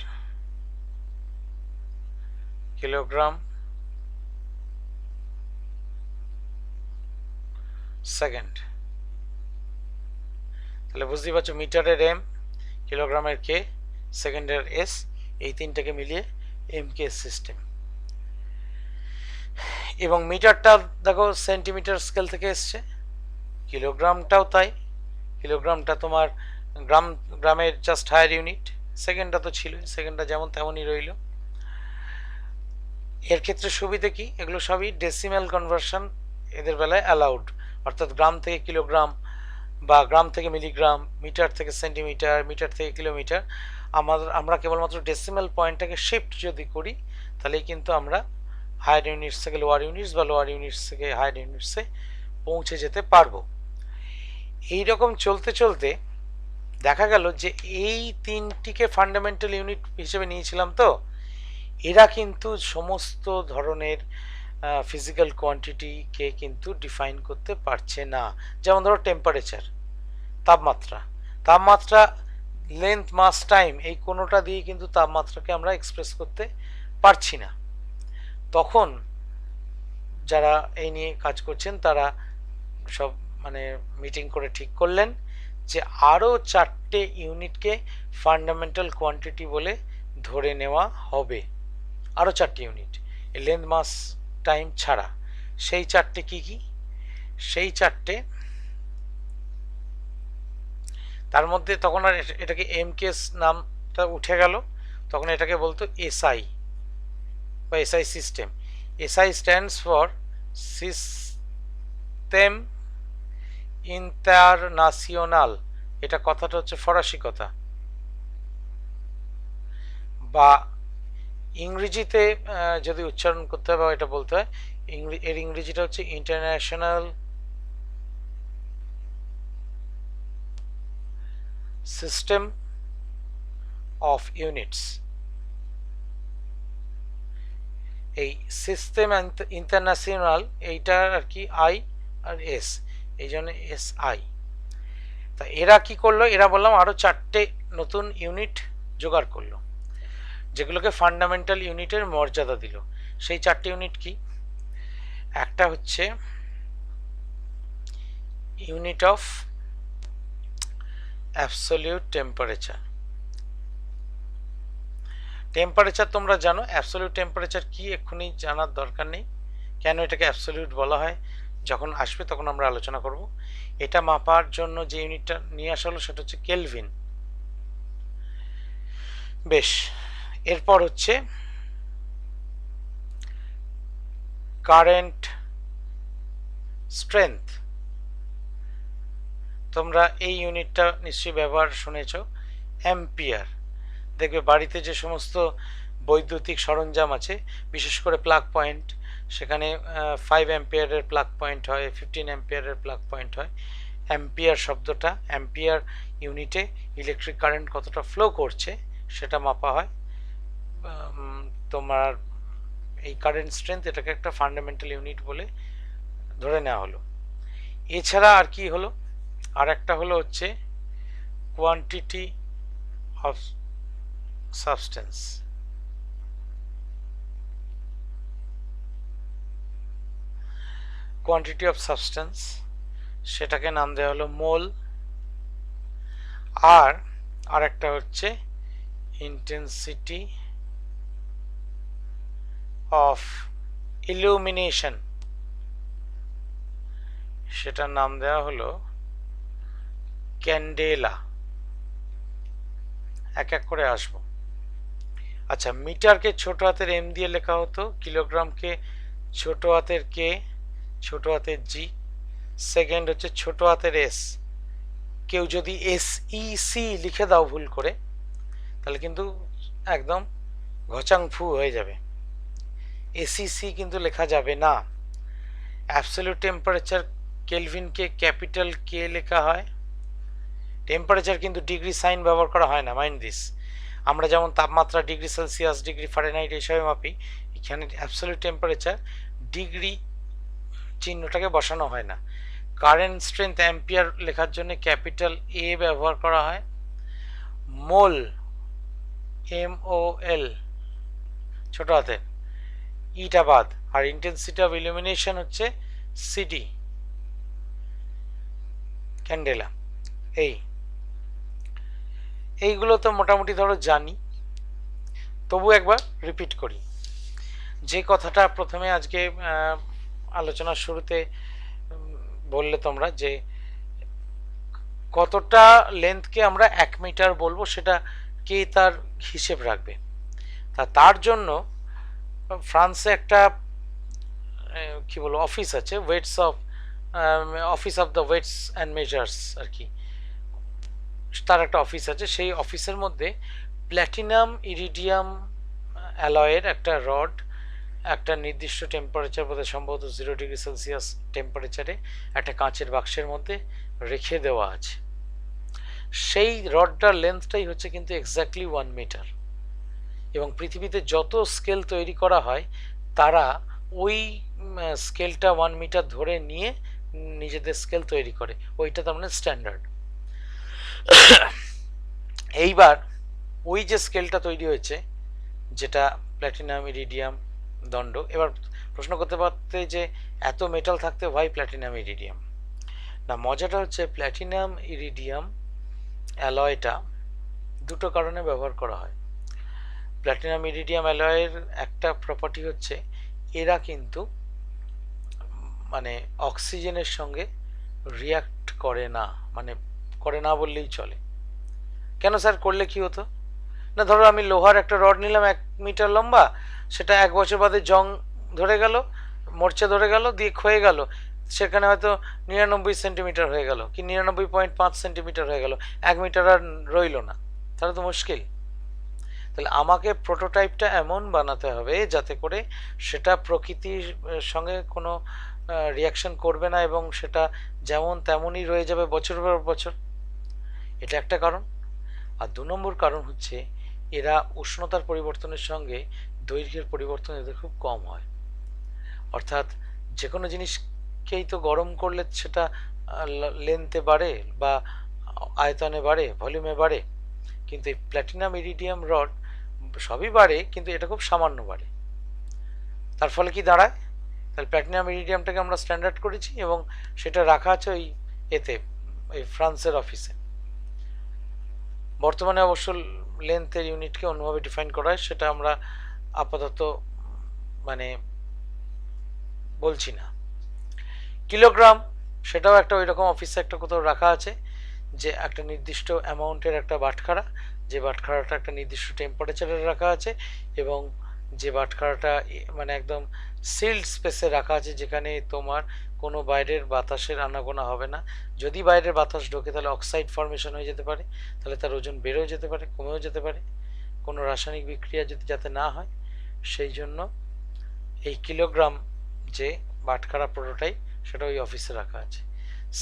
কিলোগ্রাম, সেকেন্ড। তাহলে বুঝতেই পারছো, মিটারের M, কিলোগ্রামের K, সেকেন্ডের S, এই তিনটাকে মিলিয়ে MKS সিস্টেম। এবং মিটারটা দেখো সেন্টিমিটার স্কেল থেকে এসছে, কিলোগ্রামটাও তাই, কিলোগ্রামটা তোমার গ্রামের জাস্ট হায়ার ইউনিট, সেকেন্ডটা তো ছিল, সেকেন্ডটা যেমন তেমনই রইল। এর ক্ষেত্রে সুবিধে কি, এগুলো সবই ডেসিমেল কনভার্সন এদের বেলায় অ্যালাউড, অর্থাৎ গ্রাম থেকে কিলোগ্রাম বা গ্রাম থেকে মিলিগ্রাম, মিটার থেকে সেন্টিমিটার, মিটার থেকে কিলোমিটার, আমরা কেবলমাত্র ডেসিমেল পয়েন্টটাকে শিফট যদি করি, তাহলেই কিন্তু আমরা হায়ার ইউনিটস থেকে লোয়ার ইউনিটস বা লোয়ার ইউনিটস থেকে হায়ার ইউনিটসে পৌঁছে যেতে পারবো। এইরকম চলতে চলতে দেখা গেল যে এই তিনটিকে ফান্ডামেন্টাল ইউনিট হিসেবে নিয়েছিলাম, তো এরা কিন্তু সমস্ত ধরনের ফিজিক্যাল কোয়ান্টিটিকে কিন্তু ডিফাইন করতে পারছে না। যেমন ধরো টেম্পারেচার, তাপমাত্রা, লেন্থ, মাস, টাইম, এই কোনোটা দিয়ে কিন্তু তাপমাত্রাকে আমরা এক্সপ্রেস করতে পারছি না। তখন যারা এই নিয়ে কাজ করছেন তারা সব মানে মিটিং করে ঠিক করলেন যে আরও 4টে ইউনিটকে ফান্ডামেন্টাল কোয়ান্টিটি বলে ধরে নেওয়া হবে। আরও 4টে ইউনিট, লেন্থ, মাস, টাইম ছাড়া। সেই 4টে কি কি? সেই 4টে, তার মধ্যে তখন আর এটাকে MKS নামটা উঠে গেল, তখন এটাকে বলতো SI বা SI system. SI stands for system international. এটা কথাটা হচ্ছে ফরাসি কথা, বা ইংরেজিতে যদি উচ্চারণ করতে হয় বা এটা বলতে হয়, এর ইংরেজিটা হচ্ছে ইন্টারন্যাশনাল সিস্টেম অফ ইউনিটস। এই সিস্টেম ইন্টারন্যাশনাল, এইটা আর কি I আর S, এই জন্য SI। তা এরা কি করলো, এরা বললাম আরো 4টে নতুন ইউনিট জোগাড় করলো, যেগুলোকে ফান্ডামেন্টাল ইউনিটের মর্যাদা দিল। সেই 4টে ইউনিট কি? একটা হচ্ছে unit of absolute temperature. Temperature তোমরা জানো, অ্যাবসলিউট টেম্পারেচার কি এক্ষুনি জানার দরকার নেই, কেন এটাকে অ্যাবসলিউট বলা হয় যখন আসবে তখন আমরা আলোচনা করব। এটা মাপার জন্য যে ইউনিটটা নিয়ে আসা হলো সেটা হচ্ছে কেলভিন। বেশ, এরপর হচ্ছে কারেন্ট স্ট্রেংথ। তোমরা এই ইউনিটটা নিশ্চয়ই ব্যবহার শুনেছ, অ্যাম্পিয়ার। দেখবে বাড়িতে যে সমস্ত বৈদ্যুতিক সরঞ্জাম আছে, বিশেষ করে প্লাগ পয়েন্ট, সেখানে 5 অ্যাম্পিয়ারের প্লাগ পয়েন্ট হয়, 15 অ্যাম্পিয়ারের প্লাগ পয়েন্ট হয়। অ্যাম্পিয়ার শব্দটা, অ্যাম্পিয়ার ইউনিটে ইলেকট্রিক কারেন্ট কতটা ফ্লো করছে সেটা মাপা হয়। তোমার এই কারেন্ট স্ট্রেংথ এটাকে একটা ফান্ডামেন্টাল ইউনিট বলে ধরে নেওয়া হলো। এছাড়া আর কি হলো, আর একটা হলো হচ্ছে quantity of substance. Quantity of substance সেটাকে নাম দেওয়া হলো মোল। আর একটা হচ্ছে ইন্টেন্সিটি অফ ইলুমিনেশন, সেটার নাম দেওয়া হলো ক্যান্ডেলা। এক এক করে আসবো। আচ্ছা, মিটারকে ছোট হাতের এম দিয়ে লেখা হতো, কিলোগ্রামকে ছোট হাতের কে, ছোট হাতের জি, সেকেন্ড হচ্ছে ছোট হাতের এস। কেউ যদি SEC লিখে দাও ভুল করে, তাহলে কিন্তু একদম ঘচাং ফু হয়ে যাবে। SEC কিন্তু লেখা যাবে না। অ্যাবসলিউট টেম্পারেচার কেলভিনকে ক্যাপিটাল কে লেখা হয়। টেম্পারেচার কিন্তু ডিগ্রি সাইন ব্যবহার করা হয় না, মাইন্ড দিস। আমরা যেমন তাপমাত্রা ডিগ্রি সেলসিয়াস, ডিগ্রি ফারেনহাইট এইসবে মাপি, এখানে অ্যাবসলিউট টেম্পারেচার ডিগ্রি চিহ্নটাকে বসানো হয় না। কারেন্ট স্ট্রেংথ অ্যাম্পিয়ার লেখার জন্য ক্যাপিটাল এ ব্যবহার করা হয়। মোল MOL ছোট হাতে, ইটা বাদ। আর ইন্টেন্সিটি অফ ইলুমিনেশন হচ্ছে CD, ক্যান্ডেলা। এইগুলো তো মোটামুটি ধরো জানি, তবু একবার রিপিট করি। যে কথাটা প্রথমে আজকে আলোচনার শুরুতে বললে তোমরা, যে কতটা লেন্থকে আমরা 1 মিটার বলবো, সেটা কে তার হিসেব রাখবে। তার জন্য ফ্রান্সে একটা কি বলবো অফিস আছে, weights of office of the weights and measures আর কি, তার একটা অফিস আছে। সেই অফিসের মধ্যে প্ল্যাটিনাম ইরিডিয়াম অ্যালয়ের একটা রড একটা নির্দিষ্ট টেম্পারেচার, বোধহয় সম্ভবত 0 ডিগ্রি সেলসিয়াস টেম্পারেচারে একটা কাঁচের বাক্সের মধ্যে রেখে দেওয়া আছে। সেই রডটার লেন্থটাই হচ্ছে কিন্তু এক্স্যাক্টলি 1 মিটার। এবং পৃথিবীতে যত স্কেল তৈরি করা হয় তারা ওই স্কেলটা 1 মিটার ধরে নিয়ে নিজেদের স্কেল তৈরি করে, ওইটা তার মানে স্ট্যান্ডার্ড। এইবার ওই যে স্কেলটা তৈরি হয়েছে, যেটা প্ল্যাটিনাম ইরিডিয়াম দণ্ড, এবার প্রশ্ন করতে পারতে যে এত মেটাল থাকতে ভাই প্ল্যাটিনাম ইরিডিয়াম না। মজাটা হচ্ছে প্ল্যাটিনাম ইরিডিয়াম অ্যালয়টা দুটো কারণে ব্যবহার করা হয়। প্ল্যাটিনাম ইরিডিয়াম অ্যালয়ের একটা প্রপার্টি হচ্ছে এরা কিন্তু মানে অক্সিজেনের সঙ্গে রিয়াক্ট করে না, মানে করে না বললেই চলে। কেন স্যার, করলে কি হতো না, ধরো আমি লোহার একটা রড নিলাম 1 মিটার লম্বা, সেটা 1 বছর বাদে জং ধরে গেল, মরচে ধরে গেল, দিয়ে ক্ষয়ে গেল, সেখানে হয়তো 99 সেন্টিমিটার হয়ে গেল, কি 99.5 সেন্টিমিটার হয়ে গেল, 1 মিটার আর রইল না, তাহলে তো মুশকিল। তাহলে আমাকে প্রোটোটাইপটা এমন বানাতে হবে যাতে করে সেটা প্রকৃতির সঙ্গে কোনো রিয়াকশন করবে না এবং সেটা যেমন তেমনই রয়ে যাবে বছর পর বছর। এটা একটা কারণ। আর 2 নম্বর কারণ হচ্ছে এরা উষ্ণতার পরিবর্তনের সঙ্গে দৈর্ঘ্যের পরিবর্তন এদের খুব কম হয়। অর্থাৎ যে কোনো জিনিসকেই তো গরম করলে সেটা লেন্থে বাড়ে বা আয়তনে বাড়ে, ভলিউমে বাড়ে, কিন্তু এই প্ল্যাটিনাম ইরিডিয়াম রড সবই বাড়ে, কিন্তু এটা খুব সামান্য বাড়ে। তার ফলে কি দাঁড়ায়, তাহলে প্ল্যাটিনাম ইরিডিয়ামটাকে আমরা স্ট্যান্ডার্ড করেছি এবং সেটা রাখা আছে ওই এতে, ওই ফ্রান্সের অফিসে। বর্তমানে অবশ্য লেন্থের ইউনিটকে অন্যভাবে ডিফাইন করা হয়, সেটা আমরা আপাতত মানে বলছি না। কিলোগ্রাম, সেটাও একটা ওই রকম অফিসে একটা কোথাও রাখা আছে, যে একটা নির্দিষ্ট অ্যামাউন্টের একটা বাটখারা, যে বাটখারাটা একটা নির্দিষ্ট টেম্পারেচারে রাখা আছে এবং যে বাটখারাটা মানে একদম সিল্ড স্পেসে রাখা আছে, যেখানে তোমার কোনো বাইরের বাতাসের আনাগোনা হবে না। যদি বাইরের বাতাস ঢোকে তাহলে অক্সাইড ফর্মেশন হয়ে যেতে পারে, তাহলে তার ওজন বেড়েও যেতে পারে, কমেও যেতে পারে, কোনো রাসায়নিক বিক্রিয়া যদি যাতে না হয়। সেই জন্য এই কিলোগ্রাম যে বাটখারা প্রোটোটাইপ, সেটা ওই অফিসে রাখা আছে।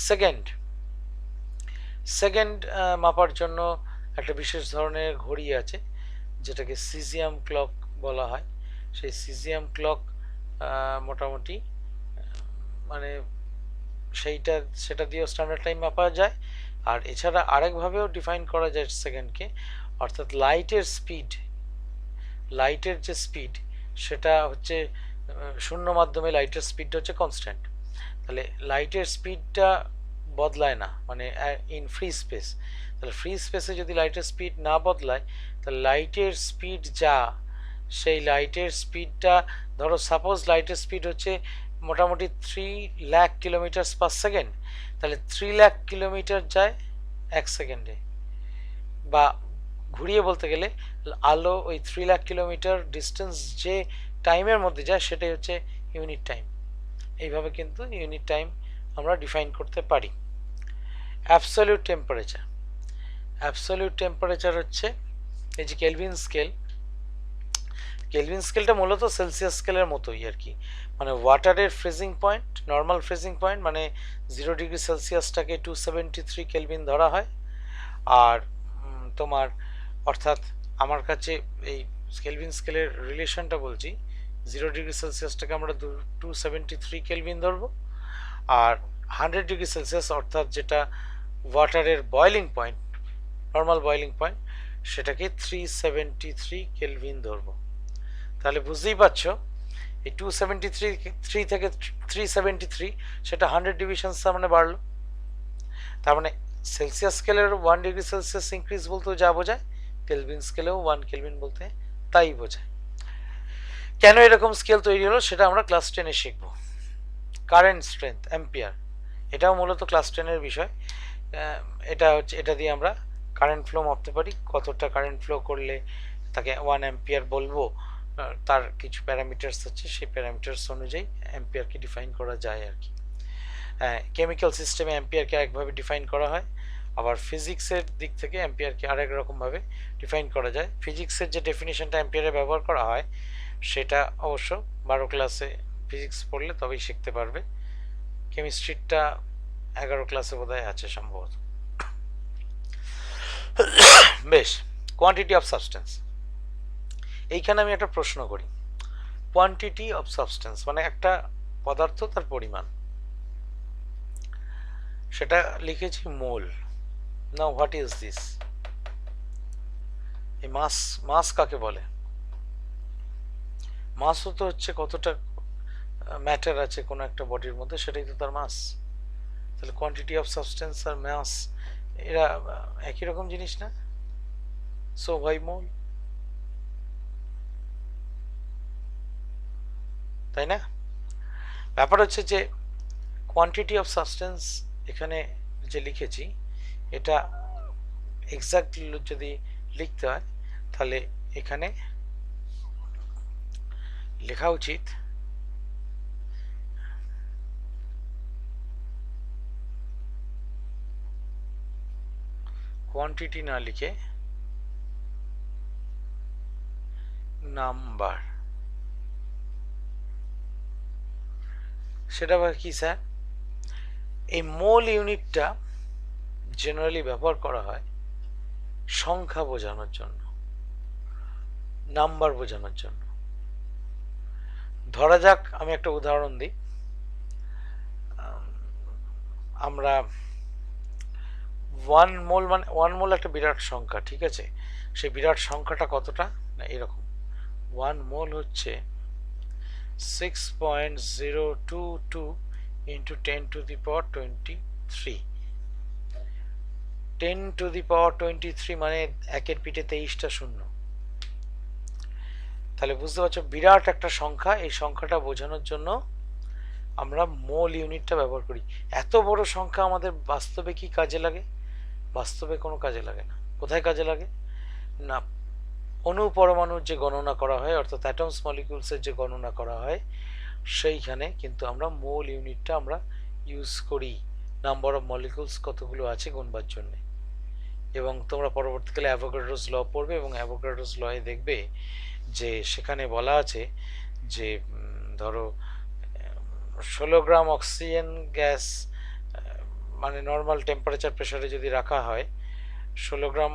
সেকেন্ড, সেকেন্ড মাপার জন্য একটা বিশেষ ধরনের ঘড়ি আছে যেটাকে সিজিএম ক্লক বলা হয়। সেই সিজিএম ক্লক মোটামুটি মানে সেটা দিয়েও স্ট্যান্ডার্ড টাইম মাপা যায়। আর এছাড়া আরেকভাবেও ডিফাইন করা যায় সেকেন্ডকে, অর্থাৎ লাইটের যে স্পিড সেটা হচ্ছে শূন্য মাধ্যমে লাইটের স্পিডটা হচ্ছে কনস্ট্যান্ট। তাহলে লাইটের স্পিডটা বদলায় না, মানে ইন ফ্রি স্পেস। তাহলে ফ্রি স্পেসে যদি লাইটের স্পিড না বদলায়, তাহলে লাইটের স্পিড সেই লাইটের স্পিডটা, ধরো সাপোজ লাইটের স্পিড হচ্ছে মোটামুটি 3 লাখ কিলোমিটার পার সেকেন্ড, তাহলে 3 লাখ কিলোমিটার যায় 1 সেকেন্ডে। বা ঘুরিয়ে বলতে গেলে আলো ওই 3 লাখ কিলোমিটার ডিস্টেন্স যে টাইমের মধ্যে যায় সেটাই হচ্ছে ইউনিট টাইম। এইভাবে কিন্তু ইউনিট টাইম আমরা ডিফাইন করতে পারি। অ্যাবসলিউট টেম্পারেচার হচ্ছে এই যে কেলভিন স্কেলটা মূলত সেলসিয়াস স্কেলের মতোই আর কি। মানে ওয়াটারের freezing point, normal freezing point মানে 0 ডিগ্রি সেলসিয়াসটাকে 273 কেলভিন ধরা হয়। আর তোমার অর্থাৎ আমার কাছে এই কেলভিন স্কেলের রিলেশনটা বলছি, 0 ডিগ্রি সেলসিয়াসটাকে আমরা 273 কেলভিন ধরবো, আর 100 ডিগ্রি সেলসিয়াস অর্থাৎ যেটা ওয়াটারের boiling point, normal boiling point, সেটাকে 373 কেলভিন ধরবো। তাহলে বুঝতেই পারছো এই 273 থেকে 373 সেটা 100 ডিভিশন মানে বাড়লো। তার মানে সেলসিয়াস স্কেলের 1 ডিগ্রি সেলসিয়াস ইনক্রিজ বলতে যা বোঝায়, কেলভিন স্কেলেও 1 কেলভিন বলতে তাই বোঝায়। কেন এরকম স্কেল তৈরি হলো সেটা আমরা ক্লাস 10-এ শিখব। কারেন্ট স্ট্রেংথ অ্যাম্পিয়ার, এটাও মূলত ক্লাস 10-এর বিষয়। এটা দিয়ে আমরা কারেন্ট ফ্লো মাপতে পারি, কতটা কারেন্ট ফ্লো করলে তাকে 1 অ্যাম্পিয়ার বলবো। তার কিছু প্যারামিটার্স আছে, সেই প্যারামিটার্স অনুযায়ী অ্যাম্পিয়ারকে ডিফাইন করা যায় আর কি। কেমিক্যাল সিস্টেমে অ্যাম্পিয়ারকে একভাবে ডিফাইন করা হয়, আবার ফিজিক্সের দিক থেকে অ্যাম্পিয়ারকে আরেক রকমভাবে ডিফাইন করা যায়। ফিজিক্সের যে ডেফিনেশনটা অ্যাম্পিয়ারে ব্যবহার করা হয় সেটা অবশ্য 12 ক্লাসে ফিজিক্স পড়লে তবেই শিখতে পারবে। কেমিস্ট্রিটা 11 ক্লাসে বোধহয় আছে সম্ভবত। বেশ, কোয়ান্টিটি অফ সাবস্টেন্স। এইখানে আমি একটা প্রশ্ন করি, কোয়ান্টিটি অফ সাবস্টেন্স মানে একটা পদার্থ তার পরিমাণ, সেটা লিখেছি mole. Now what is this? এই মাস কাকে বলে? মাসও তো হচ্ছে কতটা ম্যাটার আছে কোনো একটা বডির মধ্যে, সেটাই তো তার মাস। তাহলে কোয়ান্টিটি অফ সাবস্টেন্স আর মাস এরা একই রকম জিনিস না? সো হোয়াই মোল? তাই না? ব্যাপার হচ্ছে যে কোয়ান্টিটি অফ সাবস্টেন্স এখানে যে লিখেছি, এটা এক্সাক্টলি যদি লিখতে হয় তাহলে এখানে লেখা উচিত কোয়ান্টিটি না লিখে নাম্বার। সেটা আবার কি স্যার? এই মোল ইউনিটটা জেনারেলি ব্যবহার করা হয় সংখ্যা বোঝানোর জন্য, নাম্বার বোঝানোর জন্য। ধরা যাক আমি একটা উদাহরণ দিই, আমরা 1 মোল মানে 1 মোল একটা বিরাট সংখ্যা, ঠিক আছে? সেই বিরাট সংখ্যাটা কতটা না এরকম, 1 মোল হচ্ছে 6.022 into 10 to the power 23। 10 to the power 23 মানে একের পিঠে 23টা শূন্য। তাহলে বুঝতে পারছো বিরাট একটা সংখ্যা, এই সংখ্যাটা বোঝানোর জন্য আমরা মোল ইউনিটটা ব্যবহার করি। এত বড় সংখ্যা আমাদের বাস্তবে কি কাজে লাগে? বাস্তবে কোনো কাজে লাগে না। কোথায় কাজে লাগে না, অণু পরমাণুর যে গণনা করা হয়, অর্থাৎ অ্যাটমস মলিকিউলসের যে গণনা করা হয়, সেইখানে কিন্তু আমরা মোল ইউনিটটা আমরা ইউজ করি নাম্বার অফ মলিকিউলস কতগুলো আছে গুনবার জন্য। এবং তোমরা পরবর্তীকালে অ্যাভোগাড্রোস ল পড়বে, এবং অ্যাভোগাড্রোস লয়ে দেখবে যে সেখানে বলা আছে যে ধরো 16 গ্রাম অক্সিজেন গ্যাস মানে নর্মাল টেম্পারেচার প্রেসারে যদি রাখা হয় 16 গ্রাম,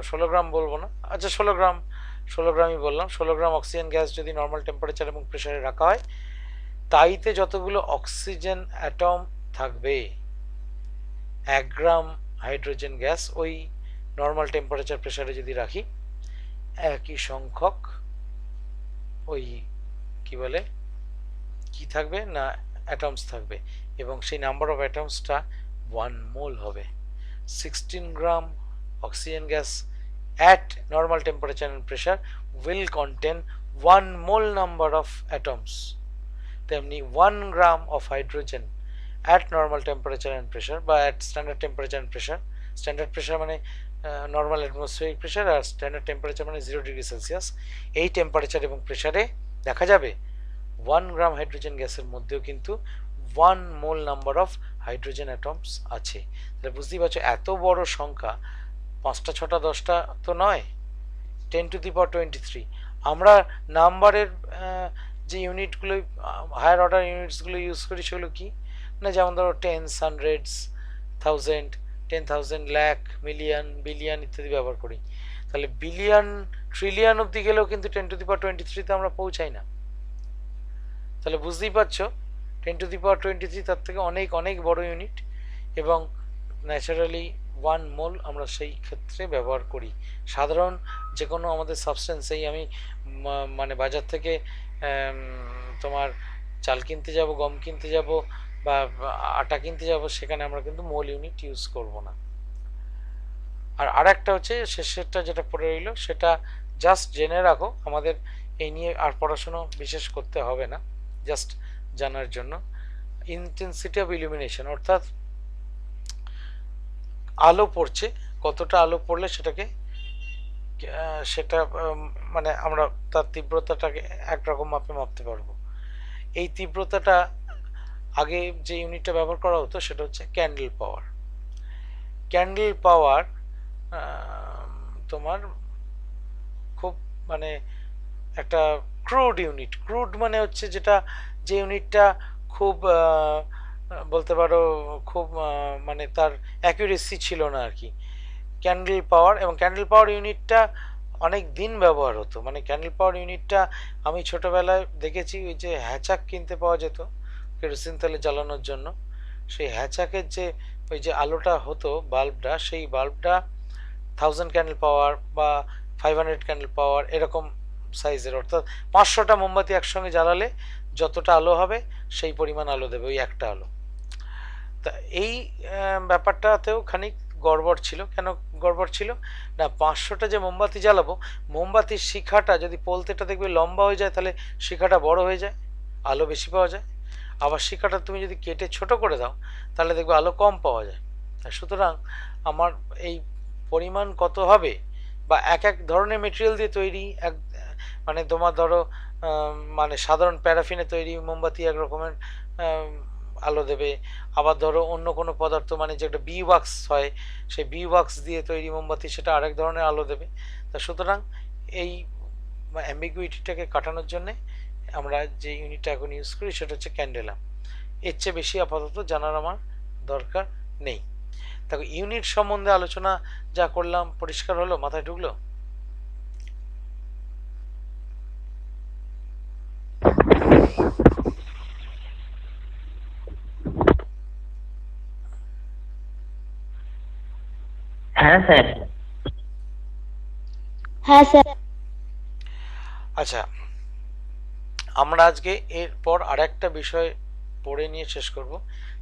16 গ্রাম বলবো না, আচ্ছা 16 গ্রামই বললাম, 16 গ্রাম অক্সিজেন গ্যাস যদি নর্মাল টেম্পারেচার এবং প্রেসারে রাখা হয়, তাইতে যতগুলো অক্সিজেন অ্যাটম থাকবে 1 গ্রাম হাইড্রোজেন গ্যাস ওই নর্মাল টেম্পারেচার প্রেসারে যদি রাখি একই সংখ্যক ওই কি বলে কি থাকবে না অ্যাটমস থাকবে, এবং সেই নাম্বার অফ অ্যাটমসটা 1 মোল হবে। 16 গ্রাম oxygen gas at normal temperature and pressure will contain 1 mole number of atoms, তেমনি 1 গ্রাম of hydrogen at normal temperature and pressure বা at standard temperature and pressure, standard pressure মানে নর্মাল অ্যাটমসফিয়ারিক প্রেশার, আর স্ট্যান্ডার্ড টেম্পারেচার মানে 0 ডিগ্রি সেলসিয়াস, এই টেম্পারেচার এবং প্রেশারে দেখা যাবে 1 গ্রাম হাইড্রোজেন গ্যাসের মধ্যেও কিন্তু 1 মোল নাম্বার অফ হাইড্রোজেন অ্যাটমস আছে। তাহলে বুঝতেই পারছো এত বড় সংখ্যা, 5টা 6টা 10টা তো নয়, 10⁻23। আমরা নাম্বারের যে ইউনিটগুলো হায়ার অর্ডার ইউনিটসগুলো ইউজ করি সেগুলো কি না, যেমন ধরো tense, hundreds, thousand, 10,000, lakh, million, billion ইত্যাদি ব্যবহার করি। তাহলে বিলিয়ন ট্রিলিয়ন অব্দি গেলেও কিন্তু 10⁻23তে আমরা পৌঁছাই না। তাহলে বুঝতেই পারছো 10⁻23 তার থেকে অনেক অনেক বড় ইউনিট, এবং ন্যাচারালি 1 মোল আমরা সেই ক্ষেত্রে ব্যবহার করি। সাধারণ যে কোনো আমাদের সাবস্টেন্সেই আমি মানে বাজার থেকে তোমার চাল কিনতে যাব, গম কিনতে যাব বা আটা কিনতে যাব, সেখানে আমরা কিন্তু মোল ইউনিট ইউজ করব না। আর আরেকটা হচ্ছে শেষেরটা যেটা পড়ে রইল, সেটা জাস্ট জেনে রাখো, আমাদের এই নিয়ে আর পড়াশুনো বিশেষ করতে হবে না, জাস্ট জানার জন্য। ইন্টেন্সিটি অফ ইলুমিনেশন, অর্থাৎ আলো পড়ছে, কতটা আলো পড়লে সেটাকে সেটা মানে আমরা তার তীব্রতাটাকে একরকম মাপে মাপতে পারবো। এই তীব্রতাটা আগে যে ইউনিটটা ব্যবহার করা হতো সেটা হচ্ছে ক্যান্ডেল পাওয়ার। ক্যান্ডেল পাওয়ার তোমার খুব মানে একটা ক্রুড ইউনিট। ক্রুড মানে হচ্ছে যেটা, যে ইউনিটটা খুব বলতে পারো খুব মানে তার অ্যাকুরেসি ছিল না আর কি, ক্যান্ডেল পাওয়ার। এবং ক্যান্ডেল পাওয়ার ইউনিটটা অনেক দিন ব্যবহার হতো, মানে ক্যান্ডেল পাওয়ার ইউনিটটা আমি ছোটোবেলায় দেখেছি, ওই যে হ্যাচাক কিনতে পাওয়া যেত কেরোসিন তেলে জ্বালানোর জন্য, সেই হ্যাচাকের যে ওই যে আলোটা হতো বাল্বটা, সেই বাল্বটা 1000 ক্যান্ডেল পাওয়ার বা 500 ক্যান্ডেল পাওয়ার এরকম সাইজের, অর্থাৎ 500টা মোমবাতি একসঙ্গে জ্বালালে যতটা আলো হবে সেই পরিমাণ আলো দেবে ওই একটা আলো। তা এই ব্যাপারটাতেও খানিক গড়বড় ছিল। কেন গড়বড় ছিল না, 500টা যে মোমবাতি জ্বালাবো, মোমবাতির শিখাটা যদি পোলতেটা দেখবে লম্বা হয়ে যায়, তাহলে শিখাটা বড় হয়ে যায়, আলো বেশি পাওয়া যায়। আবার শিখাটা তুমি যদি কেটে ছোট করে দাও, তাহলে দেখবে আলো কম পাওয়া যায়। সুতরাং আমার এই পরিমাণ কত হবে, বা এক এক ধরনের মেটেরিয়াল দিয়ে তৈরি, এক মানে তোমার ধরো মানে সাধারণ প্যারাফিনে তৈরি মোমবাতি এক রকমের আলো দেবে, আবার ধরো অন্য কোনো পদার্থ মানে যেটা বি ওয়াক্স হয়, সেই বি ওয়াক্স দিয়ে তৈরি মোমবাতি সেটা আরেক ধরনের আলো দেবে। তা সুতরাং এই অ্যাম্বিগুইটিটাকে কাটানোর জন্যে আমরা যে ইউনিটটা এখন ইউজ করি সেটা হচ্ছে ক্যান্ডেলা। এর চেয়ে বেশি আপাতত জানার আমার দরকার নেই। দেখো ইউনিট সম্বন্ধে আলোচনা যা করলাম পরিষ্কার হলো, মাথায় ঢুকলো? হ্যাঁ স্যার। হ্যাঁ স্যার। আচ্ছা, আমরা আজকে এরপর আর একটা বিষয় পড়ে নিয়ে শেষ করব,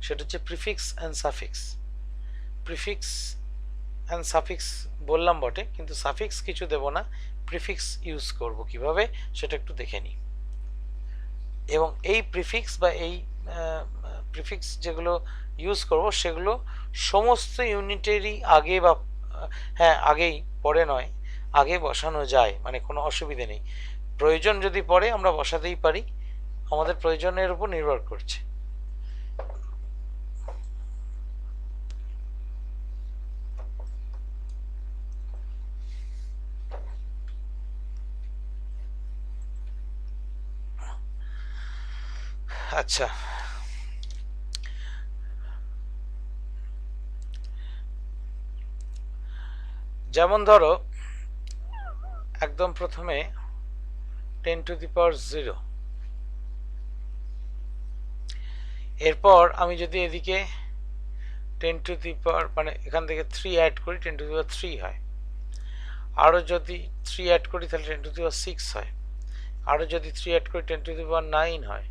সেটা হচ্ছে prefix and suffix. Prefix and suffix বললাম বটে, কিন্তু সাফিক্স কিছু দেব না, প্রিফিক্স ইউজ করব কিভাবে সেটা একটু দেখে নিই। এবং এই প্রিফিক্স বা এই প্রিফিক্স যেগুলো ইউজ করব সেগুলো সমস্ত ইউনিটেরই আগে বা হ্যাঁ আগেই, পরে নয়, আগে বসানো যায়, মানে কোনো অসুবিধে নেই। প্রয়োজন যদি পড়ে আমরা বসাতেই পারি, আমাদের প্রয়োজনের উপর নির্ভর করছে। আচ্ছা, যেমন ধরো একদম প্রথমে 10⁻0, এরপর আমি যদি এদিকে 10 মানে এখান থেকে 3 অ্যাড করি 10⁻3 হয়, আরও যদি 3 অ্যাড করি তাহলে 10⁻6 হয়, আরও যদি 3 অ্যাড করি 10⁻9 হয়,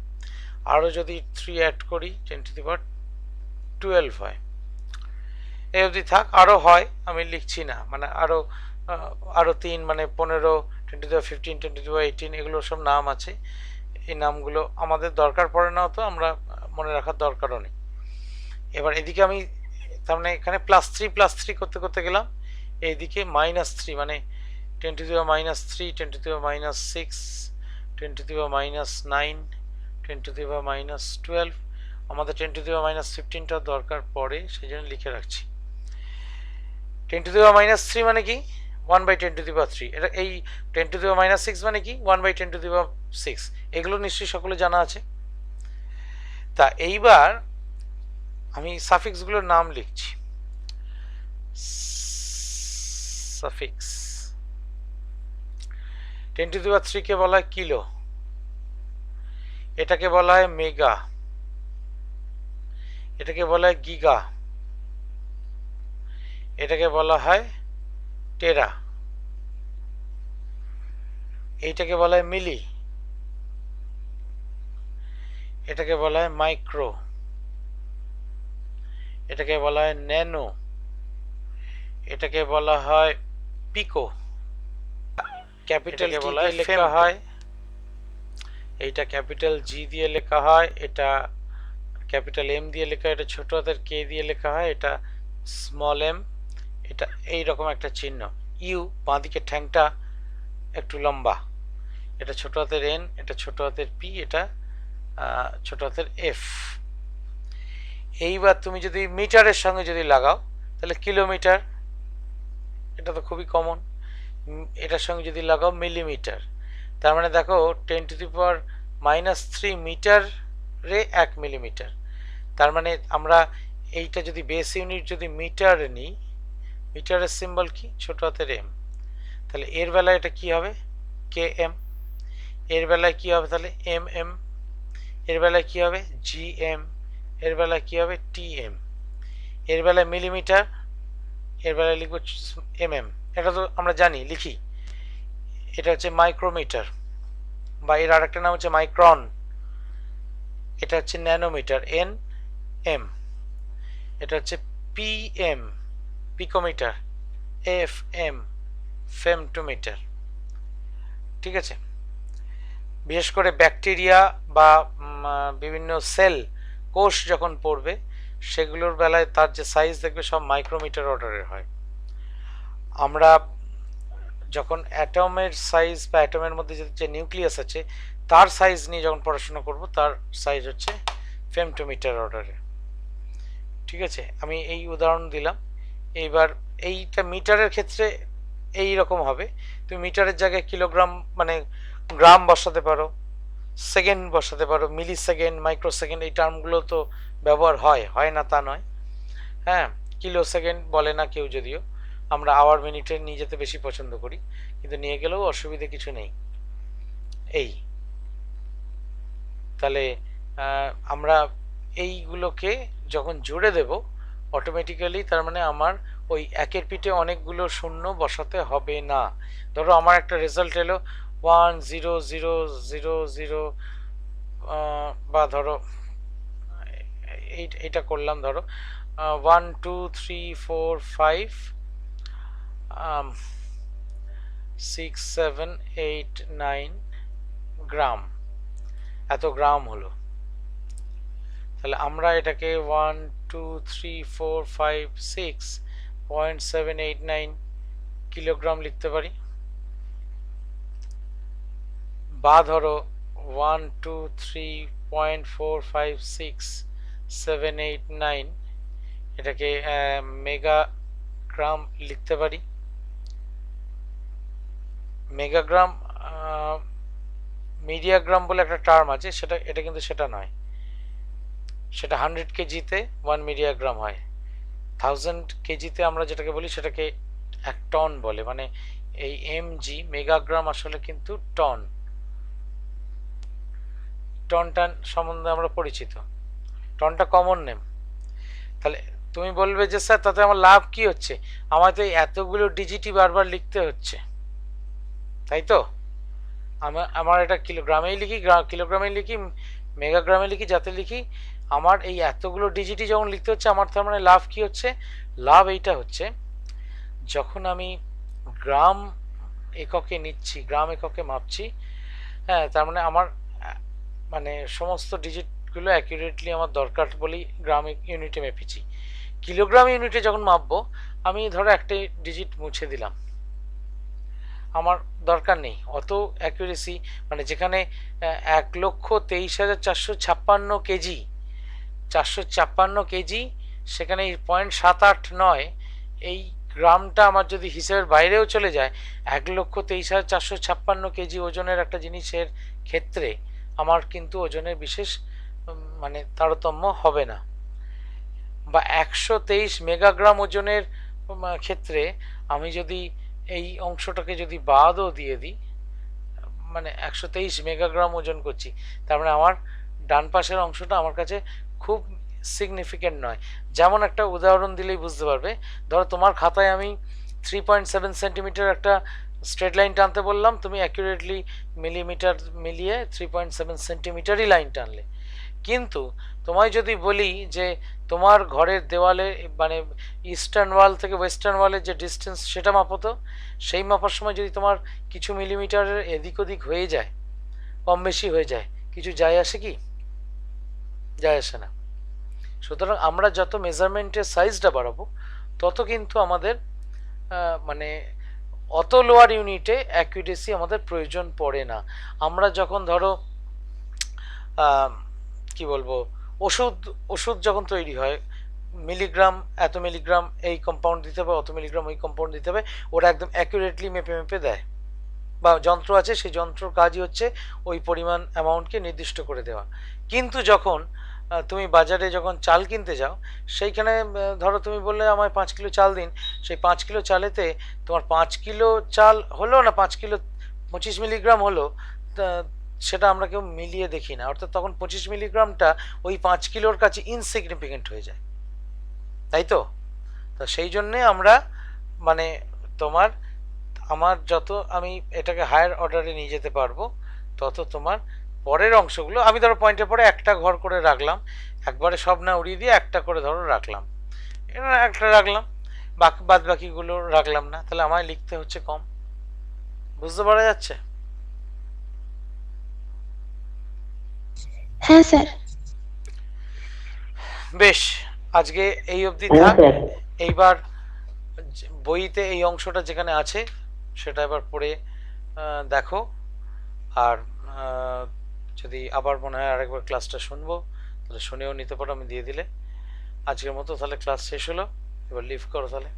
আরও যদি 3 অ্যাড করি 10⁻12 হয়। এই অবধি থাক, আরও হয়, আমি লিখছি না, মানে আরও 3 মানে 15, 10⁻15, 10⁻18, এগুলো সব নাম আছে। এই নামগুলো আমাদের দরকার পড়ে না, তো আমরা মনে রাখার দরকারও নেই। এবার এদিকে আমি তার মানে এখানে +3 করতে করতে গেলাম, এইদিকে -3 মানে 10⁻3, 10⁻6, 10⁻9, 10⁻12, আমাদের 10⁻15টা দরকার পড়ে, সেই জন্য লিখে রাখছি। 10⁻3 মানে কি 1/10⁻3, এটা এই 10⁻6 মানে কি 1/10⁻6, এগুলো নিশ্চয়ই সকলে জানা আছে। তা এইবার আমি সাফিক্সগুলোর নাম লিখছি। সাফিক্স 10⁻3 কে বলা হয় কিলো, এটাকে বলা হয় মেগা, এটাকে বলা হয় গিগা, এটাকে বলা হয় টেরা, এইটাকে বলা হয় মিলি, এটাকে বলা হয় মাইক্রো, এটাকে বলা হয় ন্যানো, এটাকে বলা হয় পিকো, ক্যাপিটাল বলা হয় লেখা হয়, এইটা ক্যাপিটাল জি দিয়ে লেখা হয়, এটা ক্যাপিটাল এম দিয়ে লেখা হয়, এটা ছোট হাতের কে দিয়ে লেখা হয়, এটা স্মল এম, এটা এইরকম একটা চিহ্ন। ইউ, বাঁদিকে ঠ্যাংটা একটু লম্বা, এটা ছোট হাতের এন, এটা ছোট হাতের পি, এটা ছোট হাতের এফ। এইবার তুমি যদি মিটারের সঙ্গে যদি লাগাও তাহলে কিলোমিটার, এটা তো খুবই কমন। এটার সঙ্গে যদি লাগাও মিলিমিটার, তার মানে দেখো 10⁻³ মিটারে 1 মিলিমিটার। তার মানে আমরা এইটা যদি বেস ইউনিট যদি মিটার নিই, মিটারের সিম্বল কি ছোট হাতের এম, তাহলে এর বেলায় এটা কি হবে কে এম, এর বেলায় কি হবে তাহলে এম এম, এর বেলায় কি হবে জি এম, এর বেলায় কি হবে টি এম, এর বেলায় মিলিমিটার, এর বেলায় লিখব এম এম, এটা তো আমরা জানি লিখি। এটা হচ্ছে মাইক্রোমিটার, বা এর আরেকটা নাম হচ্ছে মাইক্রন, এটা হচ্ছে ন্যানোমিটার এন এম, এটা হচ্ছে P M picometre, F M femtometre. ঠিক আছে, বিশেষ করে ব্যাকটেরিয়া বা বিভিন্ন সেল কোষ যখন পড়বে সেগুলোর বেলায় তার যে সাইজ দেখবে সব মাইক্রোমিটার অর্ডারের হয়। আমরা যখন অ্যাটমের সাইজ বা অ্যাটমের মধ্যে যে নিউক্লিয়াস আছে তার সাইজ নিয়ে যখন পড়াশোনা করব, তার সাইজ হচ্ছে ফেমটোমিটার অর্ডারে। ঠিক আছে, আমি এই উদাহরণ দিলাম। এইবার এইটা মিটারের ক্ষেত্রে এই রকম হবে, তুমি মিটারের জায়গায় কিলোগ্রাম মানে গ্রাম বসাতে পারো, সেকেন্ড বসাতে পারো, মিলি সেকেন্ড, মাইক্রো সেকেন্ড, এই টার্মগুলো তো ব্যবহার হয় না তা নয়। হ্যাঁ, কিলো সেকেন্ড বলে না কেউ, যদিও আমরা আওয়ার মিনিটে নিয়ে যেতে বেশি পছন্দ করি, কিন্তু নিয়ে গেলেও অসুবিধে কিছু নেই। এই তাহলে আমরা এইগুলোকে যখন জুড়ে দেব অটোমেটিক্যালি, তার মানে আমার ওই একের পিঠে অনেকগুলো শূন্য বসাতে হবে না। ধরো আমার একটা রেজাল্ট এলো 10000, বা ধরো এইটা করলাম, ধরো 1 2 3 4 5 6 7 8 9 গ্রাম, এত গ্রাম হলো। তাহলে আমরা এটাকে 1 2 3 4 5 6.789 কিলোগ্রাম লিখতে পারি, বা ধরো 1 2 3.456 789 এটাকে মেগাগ্রাম লিখতে পারি। মেগাগ্রাম মিডিয়াগ্রাম বলে একটা টার্ম আছে, এটা কিন্তু সেটা নয়, সেটা 100 কেজিতে 1 মিডিয়াগ্রাম হয়। 1000 কেজিতে আমরা যেটাকে বলি সেটাকে এক টন বলে, মানে এই এমজি মেগাগ্রাম আসলে কিন্তু টন, টনটা সম্বন্ধে আমরা পরিচিত, টনটা কমন নেম। তাহলে তুমি বলবে যে স্যার তাতে আমার লাভ কি হচ্ছে, আমার তো এই এতগুলো ডিজিটই বারবার লিখতে হচ্ছে, তাই তো? আমার এটা কিলোগ্রামেই লিখি, কিলোগ্রামেই লিখি, মেগাগ্রামে লিখি, যাতে লিখি, আমার এই এতগুলো ডিজিটই যখন লিখতে হচ্ছে, আমার তার মানে লাভ কি হচ্ছে? লাভ এইটা হচ্ছে, যখন আমি গ্রাম এককে নিচ্ছি, গ্রাম এককে মাপছি, হ্যাঁ, তার মানে আমার মানে সমস্ত ডিজিটগুলো অ্যাকুরেটলি আমার দরকার বলেই গ্রাম ইউনিটে মেপেছি। কিলোগ্রাম ইউনিটে যখন মাপবো, আমি ধরো একটা ডিজিট মুছে দিলাম, আমার দরকার নেই অত অ্যাকুরেসি, মানে যেখানে 1,23,456 কেজি, 456 কেজি, সেখানে 0.78 এই গ্রামটা আমার যদি হিসেবের বাইরেও চলে যায়, 1,23,456 কেজি ওজনের একটা জিনিসের ক্ষেত্রে আমার কিন্তু ওজনের বিশেষ মানে তারতম্য হবে না। বা 123 মেগাগ্রাম ওজনের ক্ষেত্রে আমি যদি এই অংশটাকে যদি বাদও দিয়ে দিই, মানে 123 মেগাগ্রাম ওজন করছি, তার মানে আমার ডান পাশের অংশটা আমার কাছে খুব সিগনিফিকেন্ট নয়। যেমন একটা উদাহরণ দিলেই বুঝতে পারবে, ধরো তোমার খাতায় আমি 3.7 সেন্টিমিটার একটা স্ট্রেট লাইন টানতে বললাম, তুমি অ্যাকুরেটলি মিলিমিটার মিলিয়ে 3.7 সেন্টিমিটারই লাইন টানলে, কিন্তু তোমায় যদি বলি যে তোমার ঘরের দেওয়ালে, মানে ইস্টার্ন ওয়াল থেকে ওয়েস্টার্ন ওয়ালের যে ডিস্টেন্স সেটা মাপো তো, সেই মাপার সময় যদি তোমার কিছু মিলিমিটারের এদিক ওদিক হয়ে যায়, কম বেশি হয়ে যায়, কিছু যায় আসে কি? যায় আসে না। সুতরাং আমরা যত মেজারমেন্টের সাইজটা বাড়াবো, তত কিন্তু আমাদের মানে অত লোয়ার ইউনিটে অ্যাকুরেসি আমাদের প্রয়োজন পড়ে না। আমরা যখন ধরো কি বলবো, ওষুধ ওষুধ যখন তৈরি হয়, মিলিগ্রাম, এত মিলিগ্রাম এই কম্পাউন্ড দিতে হবে, অত মিলিগ্রাম ওই কম্পাউন্ড দিতে হবে, ওরা একদম অ্যাকুরেটলি মেপে মেপে দেয়, বা যন্ত্র আছে, সেই যন্ত্রর কাজই হচ্ছে ওই পরিমাণ অ্যামাউন্টকে নির্দিষ্ট করে দেওয়া। কিন্তু যখন তুমি বাজারে যখন চাল কিনতে যাও, সেইখানে ধরো তুমি বললে আমায় 5 কিলো চাল দিন, সেই 5 কিলো চালেতে তোমার 5 কিলো চাল হলো না 5 কিলো 25 মিলিগ্রাম হলো, সেটা আমরা কেউ মিলিয়ে দেখি না, অর্থাৎ তখন 25 মিলিগ্রামটা ওই 5 কিলোর কাছে ইনসিগনিফিকেন্ট হয়ে যায়, তাই তো? তো সেই জন্যে আমরা মানে তোমার, আমার যত আমি এটাকে হায়ার অর্ডারে নিয়ে যেতে পারবো, তত তোমার পরের অংশগুলো আমি ধরো পয়েন্টের পরে একটা ঘর করে রাখলাম, একবারে সব না উড়িয়ে দিয়ে একটা করে ধরো রাখলাম, একটা রাখলাম, বাদ বাকিগুলো রাখলাম না, তাহলে আমায় লিখতে হচ্ছে কম। বুঝতে পারা যাচ্ছে? হ্যাঁ স্যার। বেশ, আজকে এই অবধি হ্যাঁ থাক। স্যার। এইবার বইতে এই অংশটা যেখানে আছে সেটা এবার পড়ে দেখো, আর যদি আবার মনে হয় আরেকবার ক্লাসটা শুনবো, তাহলে শুনেও নিতে পারো, আমি দিয়ে দিলে। আজকের মতো তাহলে ক্লাস শেষ হলো, এবার লিভ করো তাহলে।